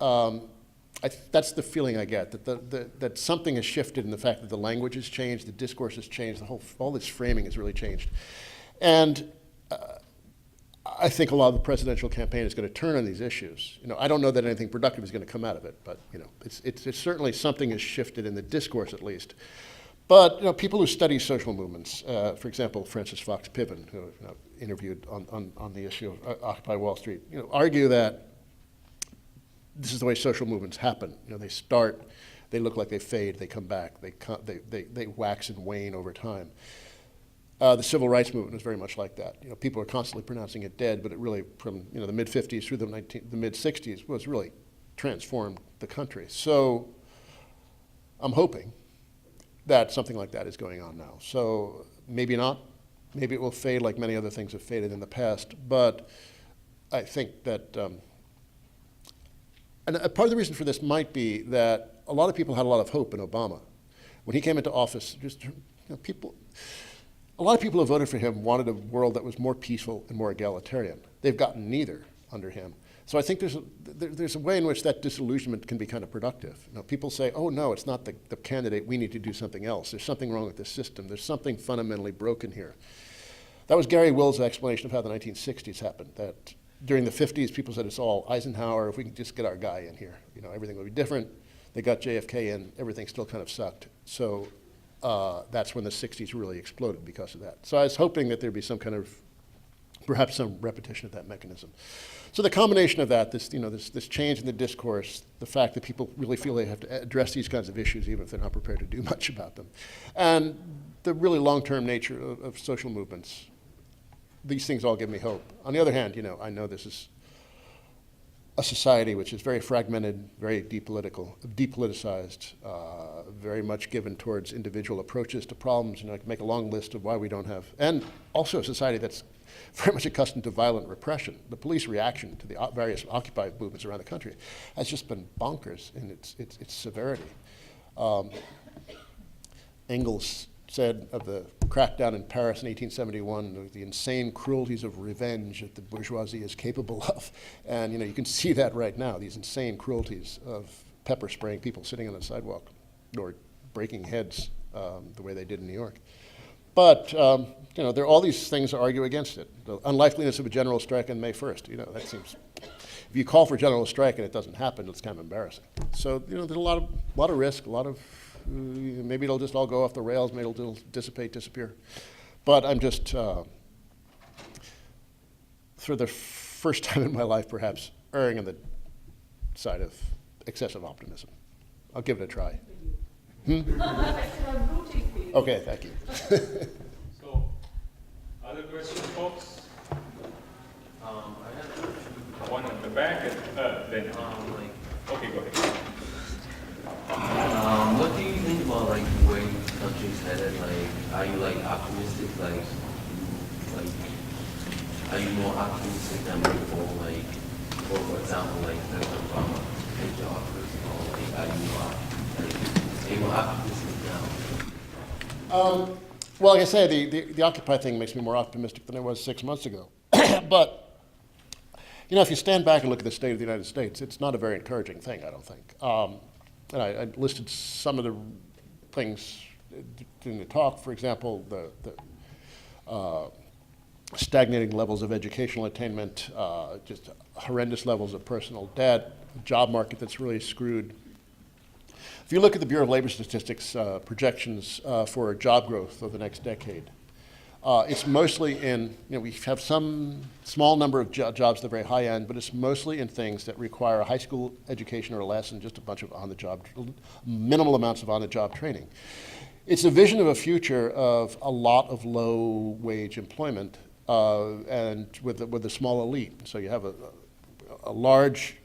that's the feeling I get, that something has shifted in the fact that the language has changed, the discourse has changed, all this framing has really changed. And I think a lot of the presidential campaign is going to turn on these issues. I don't know that anything productive is going to come out of it, but it's certainly something has shifted in the discourse at least. But people who study social movements, for example, Francis Fox Piven, who interviewed on the issue of Occupy Wall Street, argue that this is the way social movements happen. They start They look like they fade, they come back, they wax and wane over time. The civil rights movement was very much like that. You know, people are constantly pronouncing it dead, but it really, from the mid-50s through the mid-60s, was really transformed the country. So I'm hoping that something like that is going on now. So maybe not. Maybe it will fade like many other things have faded in the past. But I think that, and part of the reason for this might be that a lot of people had a lot of hope in Obama. When he came into office, a lot of people who voted for him wanted a world that was more peaceful and more egalitarian. They've gotten neither under him. So I think there's a way in which that disillusionment can be kind of productive. You know, people say, oh no, it's not the candidate, we need to do something else. There's something wrong with this system. There's something fundamentally broken here. That was Gary Will's explanation of how the 1960s happened, that during the 50s, people said it's all Eisenhower, if we can just get our guy in here, you know, everything will be different. They got JFK in, everything still kind of sucked. So that's when the 60s really exploded because of that. So I was hoping that there'd be some kind of, perhaps some repetition of that mechanism. So the combination of that, this change in the discourse, the fact that people really feel they have to address these kinds of issues even if they're not prepared to do much about them, and the really long-term nature of social movements, these things all give me hope. On the other hand, you know, I know this is a society which is very fragmented, very depoliticized, very much given towards individual approaches to problems. You know, I can make a long list of why we don't have, and also a society that's very much accustomed to violent repression. The police reaction to the various Occupy movements around the country has just been bonkers in its severity. Engels said of the crackdown in Paris in 1871, the insane cruelties of revenge that the bourgeoisie is capable of. And you know, you can see that right now, these insane cruelties of pepper spraying people sitting on the sidewalk or breaking heads the way they did in New York. But you know, there are all these things that argue against it. The unlikeliness of a general strike on May 1st, you know, that seems, if you call for a general strike and it doesn't happen, it's kind of embarrassing. So, you know, there's a lot of risk, a lot of, maybe it'll just all go off the rails, maybe it'll dissipate, disappear. But I'm just, for the first time in my life, perhaps, erring on the side of excessive optimism. I'll give it a try. Okay, thank you. So, other questions, folks? I have One at the back, and then. Okay, go ahead. what do you think about like the way the country's headed? Like, are you like optimistic? Like, are you more optimistic than before? Like, for example, like President Obama into office, or like, are you more optimistic now? Well, like I say, the Occupy thing makes me more optimistic than I was 6 months ago. But, you know, if you stand back and look at the state of the United States, it's not a very encouraging thing, I don't think. And I listed some of the things in the talk. For example, the stagnating levels of educational attainment, just horrendous levels of personal debt, a job market that's really screwed. If you look at the Bureau of Labor Statistics projections for job growth over the next decade, it's mostly in, you know, we have some small number of jobs at the very high end, but it's mostly in things that require a high school education or less and just a bunch of on-the-job, minimal amounts of on-the-job training. It's a vision of a future of a lot of low-wage employment and with a small elite. So you have a large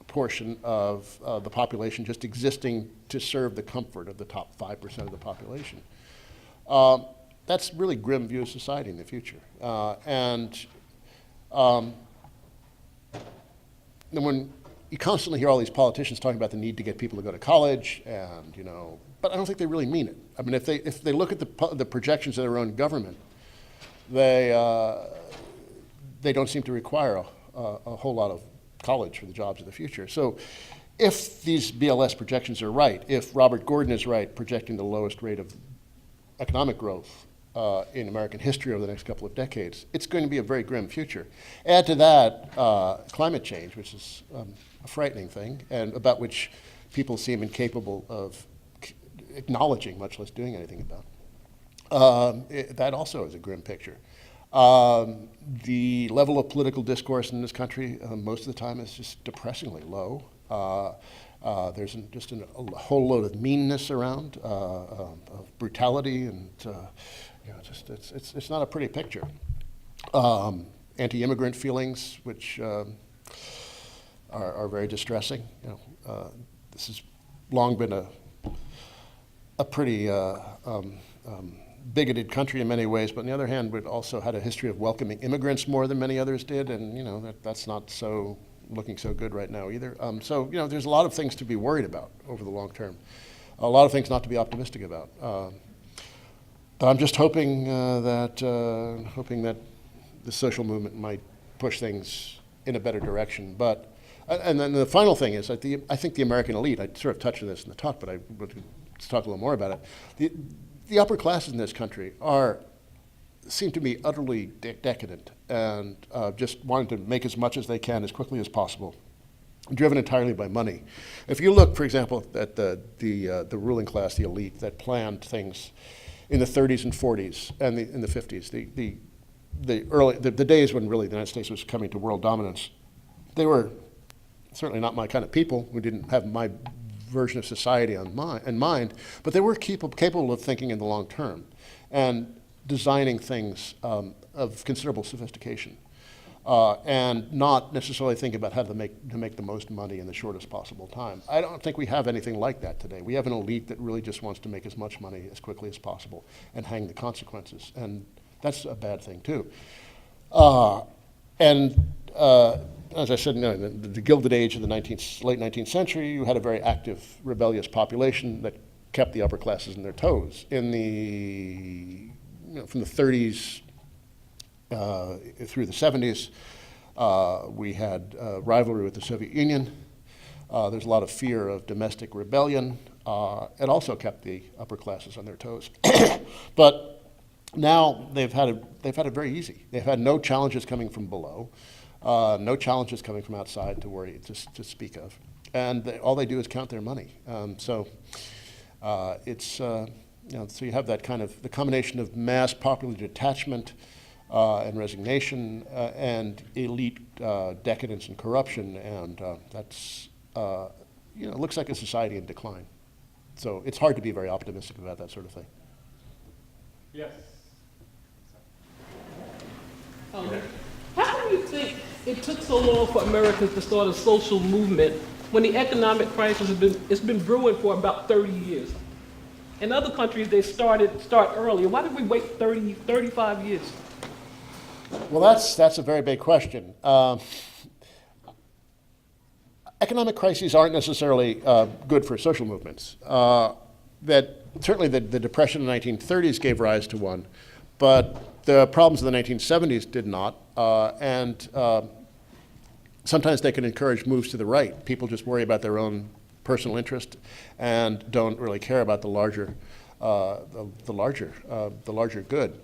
portion of the population just existing to serve the comfort of the top 5% of the population. That's a really grim view of society in the future. And then when you constantly hear all these politicians talking about the need to get people to go to college, and you know, but I don't think they really mean it. I mean, if they look at the projections of their own government, they don't seem to require a whole lot of college for the jobs of the future. So if these BLS projections are right, if Robert Gordon is right, projecting the lowest rate of economic growth in American history over the next couple of decades, it's going to be a very grim future. Add to that climate change, which is a frightening thing, and about which people seem incapable of acknowledging, much less doing anything about. That also is a grim picture. The level of political discourse in this country most of the time is just depressingly low. There's just a whole load of meanness around, of brutality, and it's not a pretty picture. Anti-immigrant feelings, which are very distressing. This has long been a pretty bigoted country in many ways, but on the other hand, we've also had a history of welcoming immigrants more than many others did, and that's not looking so good right now either. So there's a lot of things to be worried about over the long term, a lot of things not to be optimistic about. I'm just hoping that the social movement might push things in a better direction. But and then the final thing is, I think the American elite. I sort of touched on this in the talk, but I would talk a little more about it. The upper classes in this country seem to be utterly decadent and just wanting to make as much as they can as quickly as possible, driven entirely by money. If you look, for example, at the ruling class, the elite that planned things in the 30s and 40s and in the 50s, the days when really the United States was coming to world dominance, they were certainly not my kind of people who didn't have my version of society in mind, but they were capable of thinking in the long term and designing things of considerable sophistication, and not necessarily think about how to make the most money in the shortest possible time. I don't think we have anything like that today. We have an elite that really just wants to make as much money as quickly as possible and hang the consequences, and that's a bad thing too. As I said, the Gilded Age of the late 19th century, you had a very active, rebellious population that kept the upper classes in their toes. From the 30s through the 70s, we had rivalry with the Soviet Union. There's a lot of fear of domestic rebellion. It also kept the upper classes on their toes. But now they've had it very easy. They've had no challenges coming from below. No challenges coming from outside to speak of, and all they do is count their money. So you have that kind of the combination of mass popular detachment and resignation and elite decadence and corruption, and that's it looks like a society in decline. So it's hard to be very optimistic about that sort of thing. Yes. How do you think it took so long for Americans to start a social movement when the economic crisis has been brewing for about 30 years? In other countries, they start earlier. Why did we wait 30, 35 years? Well, that's a very big question. Economic crises aren't necessarily good for social movements. Certainly the Depression in the 1930s gave rise to one, but the problems of the 1970s did not. And sometimes they can encourage moves to the right. People just worry about their own personal interest and don't really care about the larger good.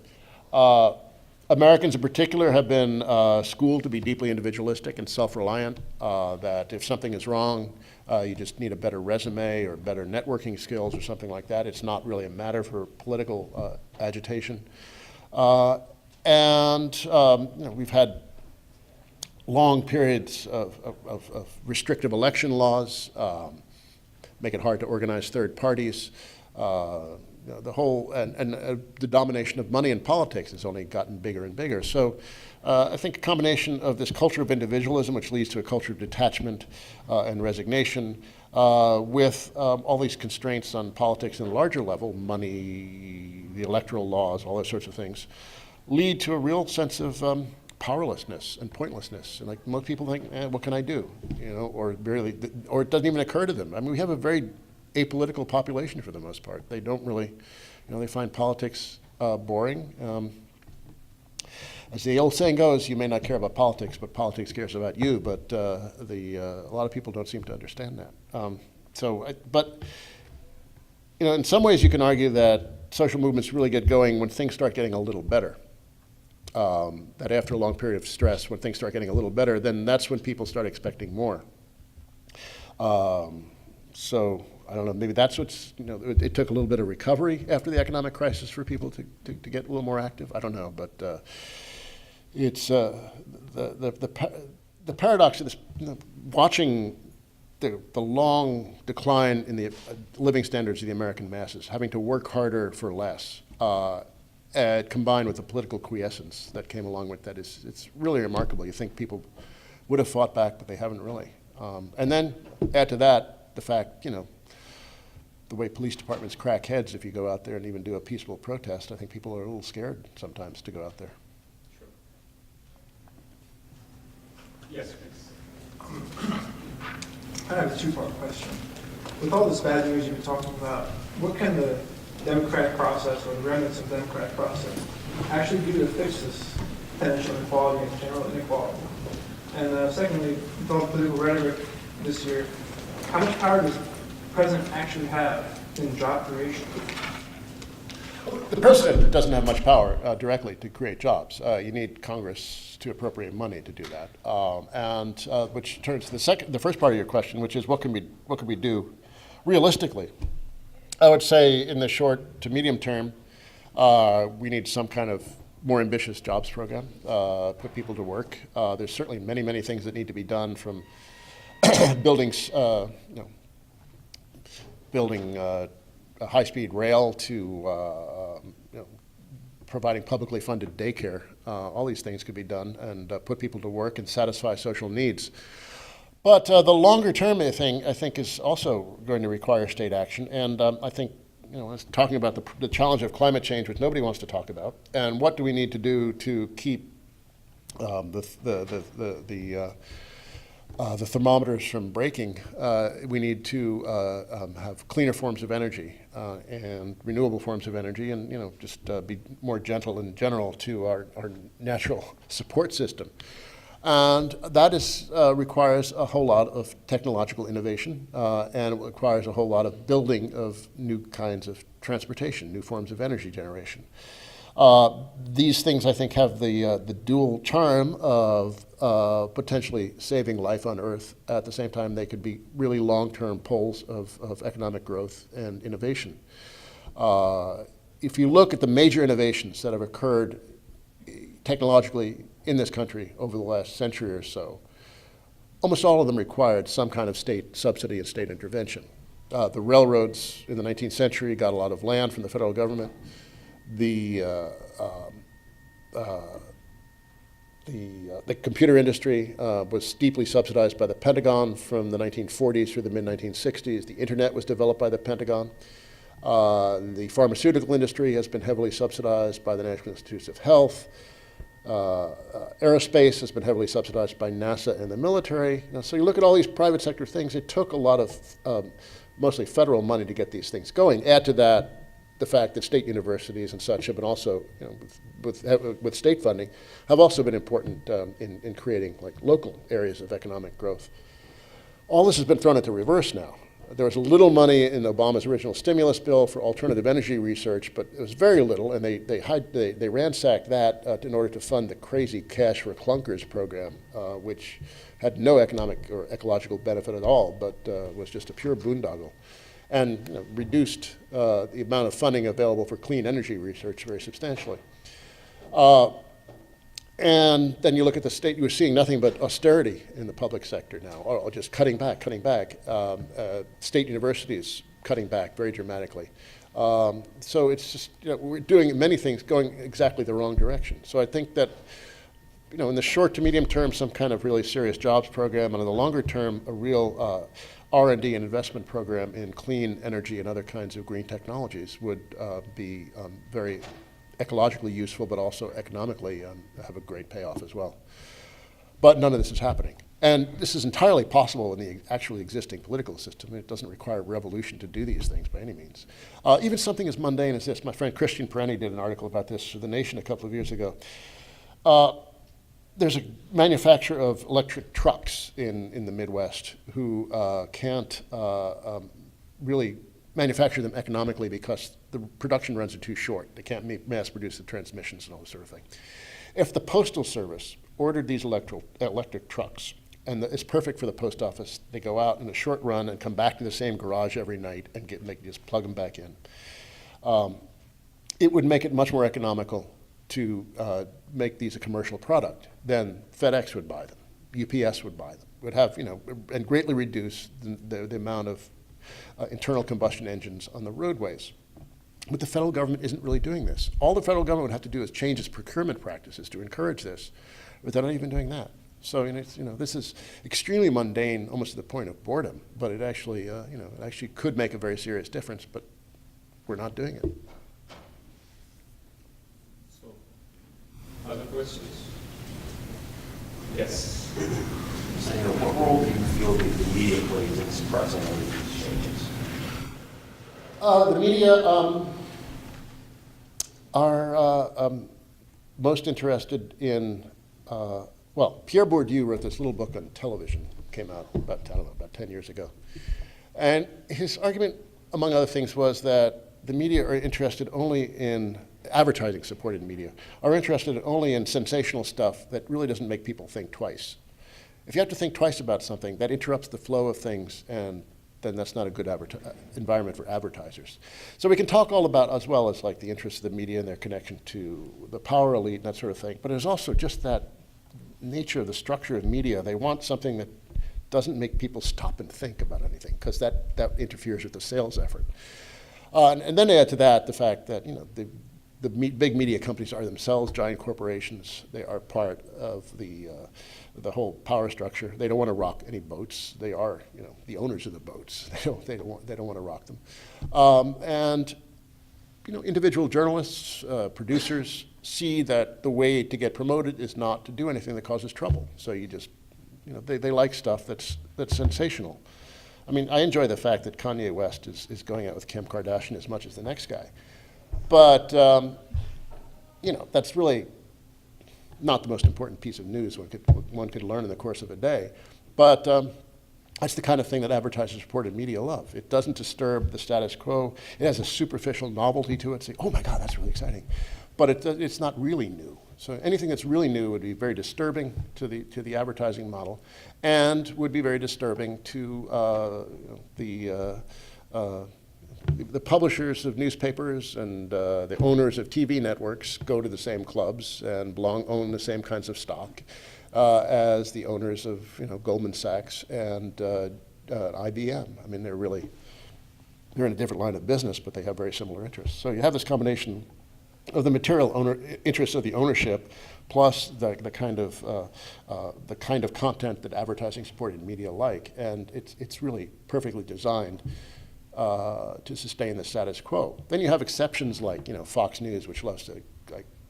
Americans in particular have been schooled to be deeply individualistic and self-reliant, that if something is wrong, you just need a better resume or better networking skills or something like that. It's not really a matter for political agitation. We've had long periods of restrictive election laws, make it hard to organize third parties. The whole the domination of money in politics has only gotten bigger and bigger. So I think a combination of this culture of individualism, which leads to a culture of detachment and resignation, with all these constraints on politics on a larger level, money, the electoral laws, all those sorts of things, lead to a real sense of powerlessness and pointlessness. And like most people think, what can I do? Or it doesn't even occur to them. I mean, we have a very apolitical population for the most part. They don't really, they find politics boring. As the old saying goes, you may not care about politics, but politics cares about you. But a lot of people don't seem to understand that. In some ways, you can argue that social movements really get going when things start getting a little better. That after a long period of stress, when things start getting a little better, then that's when people start expecting more. So I don't know, maybe that's what's, it took a little bit of recovery after the economic crisis for people to get a little more active. I don't know, but it's the paradox of this, watching the long decline in the living standards of the American masses, having to work harder for less, combined with the political quiescence that came along with that, it's really remarkable. You think people would have fought back, but they haven't really. And then add to that the fact, the way police departments crack heads if you go out there and even do a peaceful protest. I think people are a little scared sometimes to go out there. Sure. Yes, please. I have a two-part question. With all this bad news you've been talking about, what can the democratic process or the remnants of the democratic process actually do to fix this financial inequality and general inequality? And secondly, with all the political rhetoric this year, how much power does the president actually have in job creation? The president doesn't have much power directly to create jobs. You need Congress to appropriate money to do that, which turns to the first part of your question, which is what can we do realistically? I would say in the short to medium term, we need some kind of more ambitious jobs program, put people to work. There's certainly many things that need to be done, from building a high-speed rail to providing publicly funded daycare. All these things could be done and put people to work and satisfy social needs. But the longer-term thing, I think, is also going to require state action. And I think, I was talking about the challenge of climate change, which nobody wants to talk about, and what do we need to do to keep the thermometers from breaking. We need to have cleaner forms of energy and renewable forms of energy, and just be more gentle in general to our natural support system. And that requires a whole lot of technological innovation, and it requires a whole lot of building of new kinds of transportation, new forms of energy generation. These things, I think, have the dual charm of potentially saving life on Earth. At the same time, they could be really long-term poles of economic growth and innovation. If you look at the major innovations that have occurred technologically in this country over the last century or so, almost all of them required some kind of state subsidy and state intervention. The railroads in the 19th century got a lot of land from the federal government. The computer industry was deeply subsidized by the Pentagon from the 1940s through the mid-1960s. The internet was developed by the Pentagon. The pharmaceutical industry has been heavily subsidized by the National Institutes of Health. Aerospace has been heavily subsidized by NASA and the military. So you look at all these private sector things, it took a lot of mostly federal money to get these things going. Add to that the fact that state universities and such have been also, with state funding, have also been important in creating local areas of economic growth. All this has been thrown into reverse now. There was a little money in Obama's original stimulus bill for alternative energy research, but it was very little, and they ransacked that in order to fund the crazy Cash for Clunkers program, which had no economic or ecological benefit at all, but was just a pure boondoggle, and reduced the amount of funding available for clean energy research very substantially. And then you look at the state, you're seeing nothing but austerity in the public sector now, or just cutting back. State universities cutting back very dramatically. So it's just, we're doing many things going exactly the wrong direction. So I think that, in the short to medium term, some kind of really serious jobs program, and in the longer term, a real R&D and investment program in clean energy and other kinds of green technologies would be very ecologically useful, but also economically have a great payoff as well. But none of this is happening. And this is entirely possible in the actually existing political system. It doesn't require a revolution to do these things by any means. Even something as mundane as this. My friend Christian Perenni did an article about this for The Nation a couple of years ago. There's a manufacturer of electric trucks in the Midwest who can't really manufacture them economically because the production runs are too short. They can't mass produce the transmissions and all this sort of thing. If the Postal Service ordered these electric trucks, and it's perfect for the post office, they go out in a short run and come back to the same garage every night and they just plug them back in. It would make it much more economical to make these a commercial product. Then FedEx would buy them. UPS would buy them, would have, and greatly reduce the amount of internal combustion engines on the roadways. But the federal government isn't really doing this. All the federal government would have to do is change its procurement practices to encourage this, but they're not even doing that. So this is extremely mundane, almost to the point of boredom. But it actually, it actually could make a very serious difference. But we're not doing it. So, other questions? Yes. So, what role do you feel that the media plays in suppressing all these changes? The media are most interested in, Pierre Bourdieu wrote this little book on television, came out about 10 years ago. And his argument, among other things, was that the media are interested only in, advertising-supported media, are interested only in sensational stuff that really doesn't make people think twice. If you have to think twice about something, that interrupts the flow of things, and then that's not a good environment for advertisers. So we can talk all about, as well as like the interests of the media and their connection to the power elite and that sort of thing, but there's also just that nature of the structure of media. They want something that doesn't make people stop and think about anything, because that interferes with the sales effort. And then add to that the fact that the big media companies are themselves giant corporations. They are part of the whole power structure. They don't want to rock any boats. They are, the owners of the boats. They don't want to rock them. And individual journalists, producers see that the way to get promoted is not to do anything that causes trouble. So you just, they like stuff that's sensational. I mean, I enjoy the fact that Kanye West is going out with Kim Kardashian as much as the next guy. But, that's really not the most important piece of news one could learn in the course of a day. But that's the kind of thing that advertiser-supported media love. It doesn't disturb the status quo. It has a superficial novelty to it. Say, oh my God, that's really exciting. But it's not really new. So anything that's really new would be very disturbing to the advertising model, and would be very disturbing to the publishers of newspapers and the owners of TV networks go to the same clubs and own the same kinds of stock as the owners of Goldman Sachs and IBM. I mean, they're in a different line of business, but they have very similar interests. So you have this combination of the material interests of the ownership, plus the kind of content that advertising-supported media like, and it's really perfectly designed to sustain the status quo. Then you have exceptions like Fox News, which loves to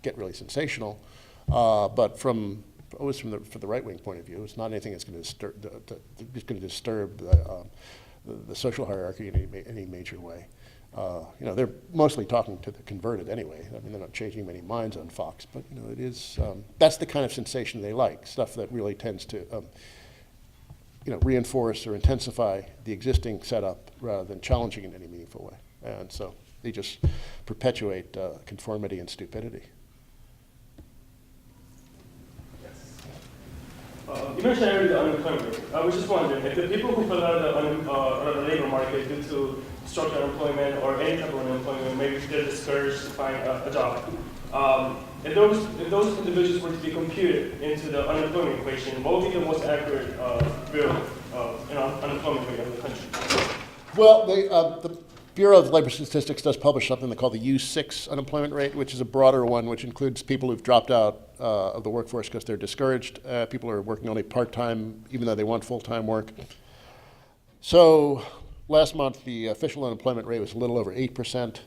get really sensational, but from the right-wing point of view, it's not anything that's going to disturb the social hierarchy in any major way. They're mostly talking to the converted anyway. I mean, they're not changing many minds on Fox, but it is. That's the kind of sensation they like. Stuff that really tends to, reinforce or intensify the existing setup rather than challenging it in any meaningful way. And so they just perpetuate conformity and stupidity. You mentioned earlier the unemployment rate. I was just wondering if the people who fell out of the labor market due to structural unemployment or any type of unemployment, maybe they're discouraged to find a job. If those individuals were to be computed into the unemployment equation, what would be the most accurate unemployment rate of the country? Well, the Bureau of Labor Statistics does publish something they call the U6 unemployment rate, which is a broader one, which includes people who've dropped out of the workforce because they're discouraged. People who are working only part-time, even though they want full-time work. So last month, the official unemployment rate was a little over 8%.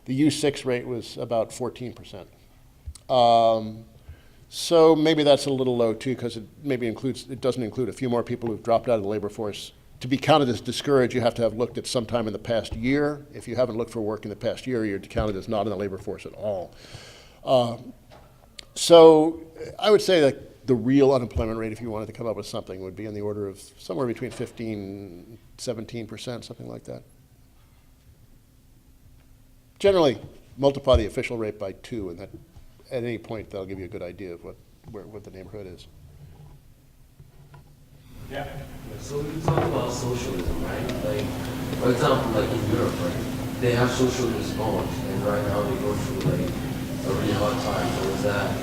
The U6 rate was about 14%. So maybe that's a little low too, because it doesn't include a few more people who've dropped out of the labor force. To be counted as discouraged, you have to have looked at some time in the past year. If you haven't looked for work in the past year, you're counted as not in the labor force at all. So I would say that the real unemployment rate, if you wanted to come up with something, would be in the order of somewhere between 15, 17%, something like that. Generally, multiply the official rate by 2, and that, at any point, that'll give you a good idea of what the neighborhood is. Yeah. So we talk about socialism, right? Like, for example, like in Europe, right? They have socialist bonds, and right now they go through like a really hard time. So is that,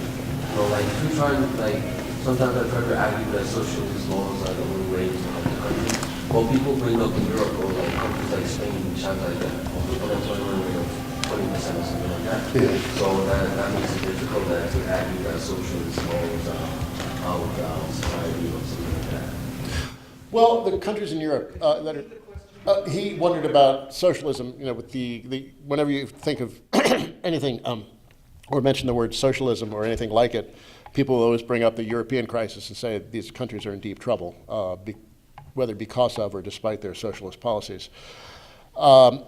like, if you're trying to like sometimes I try to argue that socialist laws are the only way to help the country. Well, people bring up Europe or like countries like Spain and China like that, unemployment rate of 20% or something like that. Yeah. So that makes it difficult to argue that socialist laws are out of society or something like that. Well, the countries in Europe that are, he wondered about socialism, with the whenever you think of anything or mention the word socialism or anything like it, people will always bring up the European crisis and say these countries are in deep trouble, whether because of or despite their socialist policies. I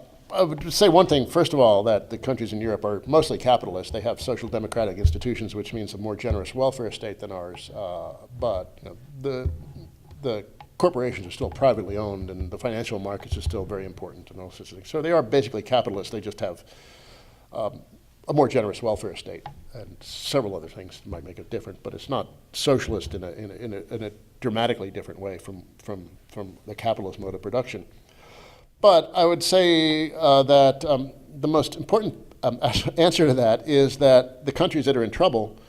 would say one thing, first of all, that the countries in Europe are mostly capitalist. They have social democratic institutions, which means a more generous welfare state than ours. But the corporations are still privately owned, and the financial markets are still very important and all sorts of things. So they are basically capitalists. They just have a more generous welfare state, and several other things might make it different. But it's not socialist in a dramatically different way from the capitalist mode of production. But I would say that the most important answer to that is that the countries that are in trouble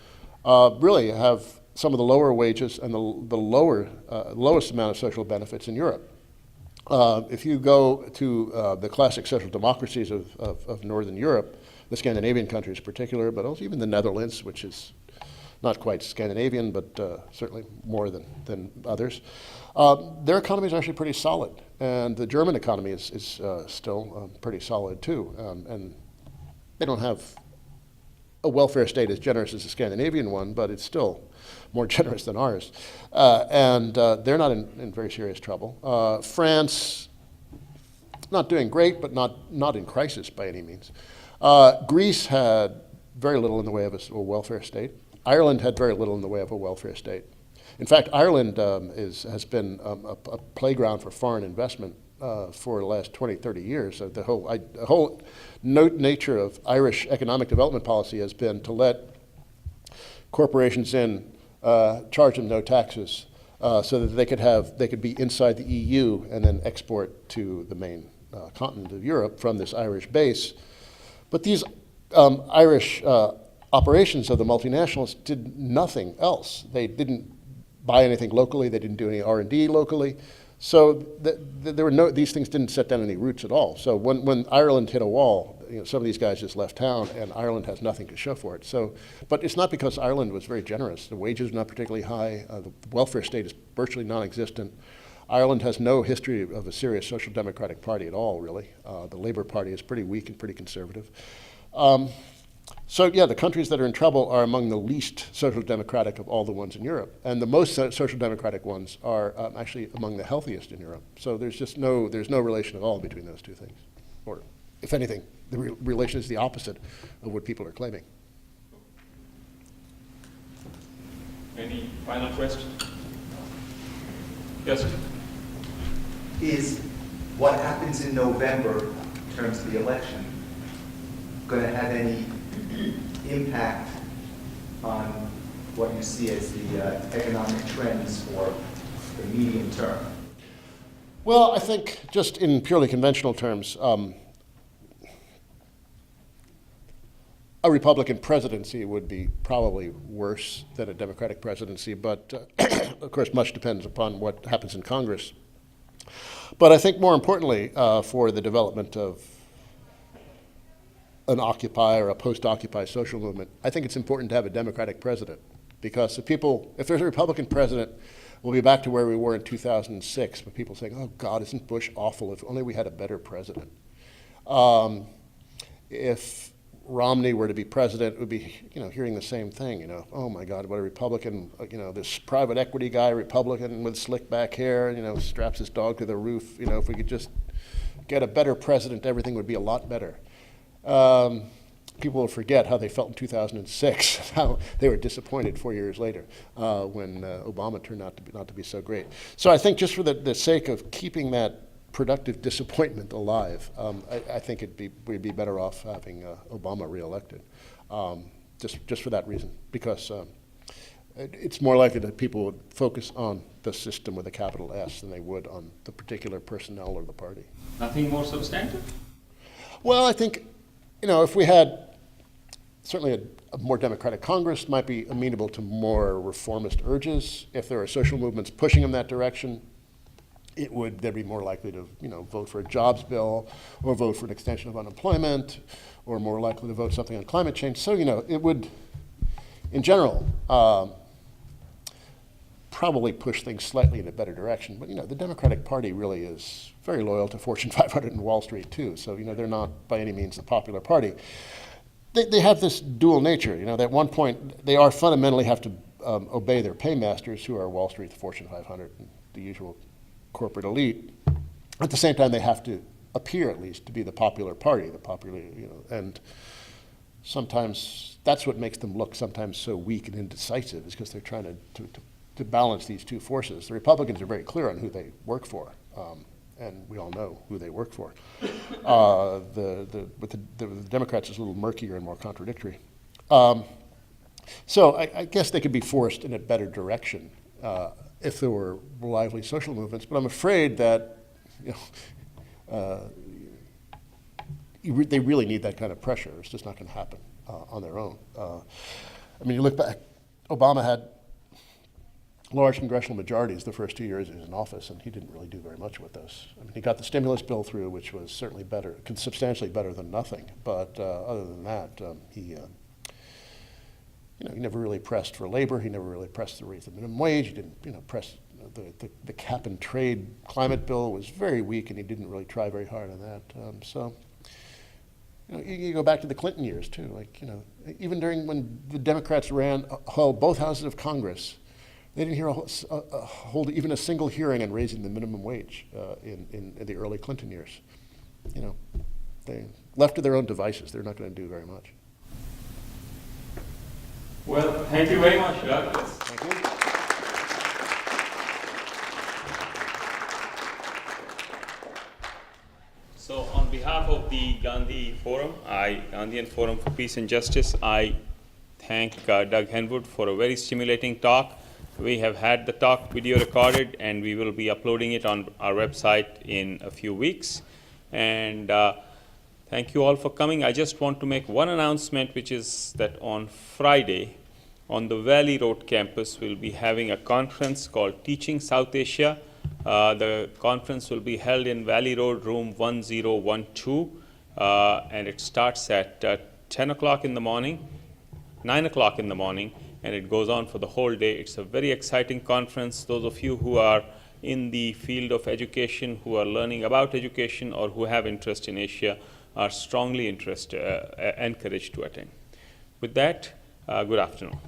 really have some of the lower wages and the lowest amount of social benefits in Europe. If you go to the classic social democracies of Northern Europe, the Scandinavian countries in particular, but also even the Netherlands, which is not quite Scandinavian, but certainly more than others, their economy is actually pretty solid. And the German economy is still pretty solid too. And they don't have a welfare state as generous as the Scandinavian one, but it's still more generous than ours. And they're not in very serious trouble. France, not doing great, but not in crisis by any means. Greece had very little in the way of a welfare state. Ireland had very little in the way of a welfare state. In fact, Ireland has been a playground for foreign investment for the last 20, 30 years. So the whole nature of Irish economic development policy has been to let corporations in, charge them no taxes, so that they could be inside the EU and then export to the main continent of Europe from this Irish base. But these Irish operations of the multinationals did nothing else. They didn't buy anything locally. They didn't do any R&D locally. So these things didn't set down any roots at all. So when Ireland hit a wall, some of these guys just left town, and Ireland has nothing to show for it. So, but it's not because Ireland was very generous. The wages are not particularly high. The welfare state is virtually non-existent. Ireland has no history of a serious social democratic party at all, really. The Labour Party is pretty weak and pretty conservative. So yeah, the countries that are in trouble are among the least social democratic of all the ones in Europe. And the most social democratic ones are actually among the healthiest in Europe. So there's no relation at all between those two things. Or if anything, the relation is the opposite of what people are claiming. Any final question? Yes. Is what happens in November in terms of the election going to have any impact on what you see as the economic trends for the medium term? Well, I think just in purely conventional terms, a Republican presidency would be probably worse than a Democratic presidency, but of course much depends upon what happens in Congress. But I think more importantly for the development of an Occupy or a post-Occupy social movement, I think it's important to have a Democratic president, because if there's a Republican president, we'll be back to where we were in 2006, with people saying, oh God, isn't Bush awful, if only we had a better president. If Romney were to be president, it would be, hearing the same thing, oh my God, what a Republican, this private equity guy, Republican with slick back hair, straps his dog to the roof, if we could just get a better president, everything would be a lot better. People will forget how they felt in 2006, how they were disappointed 4 years later when Obama turned out not to be so great. So I think just for the sake of keeping that productive disappointment alive, I think we'd be better off having Obama reelected, just for that reason, because it's more likely that people would focus on the system with a capital S than they would on the particular personnel or the party. Nothing more substantive? Well, I think, if we had certainly a more democratic Congress might be amenable to more reformist urges. If there are social movements pushing in that direction, they'd be more likely to, vote for a jobs bill or vote for an extension of unemployment or more likely to vote something on climate change. So, it would, in general, probably push things slightly in a better direction. But, the Democratic Party really is very loyal to Fortune 500 and Wall Street, too. So, they're not by any means the popular party. They have this dual nature. At one point, they are fundamentally have to obey their paymasters, who are Wall Street, the Fortune 500, and the usual corporate elite. At the same time, they have to appear, at least, to be the popular party, and sometimes that's what makes them look sometimes so weak and indecisive, is because they're trying to balance these two forces. The Republicans are very clear on who they work for, and we all know who they work for. The Democrats is a little murkier and more contradictory. So I guess they could be forced in a better direction if there were lively social movements, but I'm afraid that they really need that kind of pressure. It's just not going to happen on their own. You look back, Obama had large congressional majorities the first 2 years he was in office, and he didn't really do very much with those. He got the stimulus bill through, which was certainly better, substantially better than nothing. But other than that, he never really pressed for labor. He never really pressed to raise the minimum wage. He didn't, press the cap and trade climate bill was very weak, and he didn't really try very hard on that. You go back to the Clinton years too. Even during when the Democrats held both houses of Congress, they didn't hold even a single hearing on raising the minimum wage in the early Clinton years. They left to their own devices. They're not going to do very much. Well, thank you very much, Doug. Thank you. So on behalf of the Gandhi Forum, Gandhian Forum for Peace and Justice, I thank Doug Henwood for a very stimulating talk. We have had the talk video recorded, and we will be uploading it on our website in a few weeks. And thank you all for coming. I just want to make one announcement, which is that on Friday, on the Valley Road campus, we'll be having a conference called Teaching South Asia. The conference will be held in Valley Road, room 1012, and it starts at 10 o'clock in the morning, 9 o'clock in the morning, and it goes on for the whole day. It's a very exciting conference. Those of you who are in the field of education, who are learning about education, or who have interest in Asia, are strongly encouraged to attend. With that, good afternoon.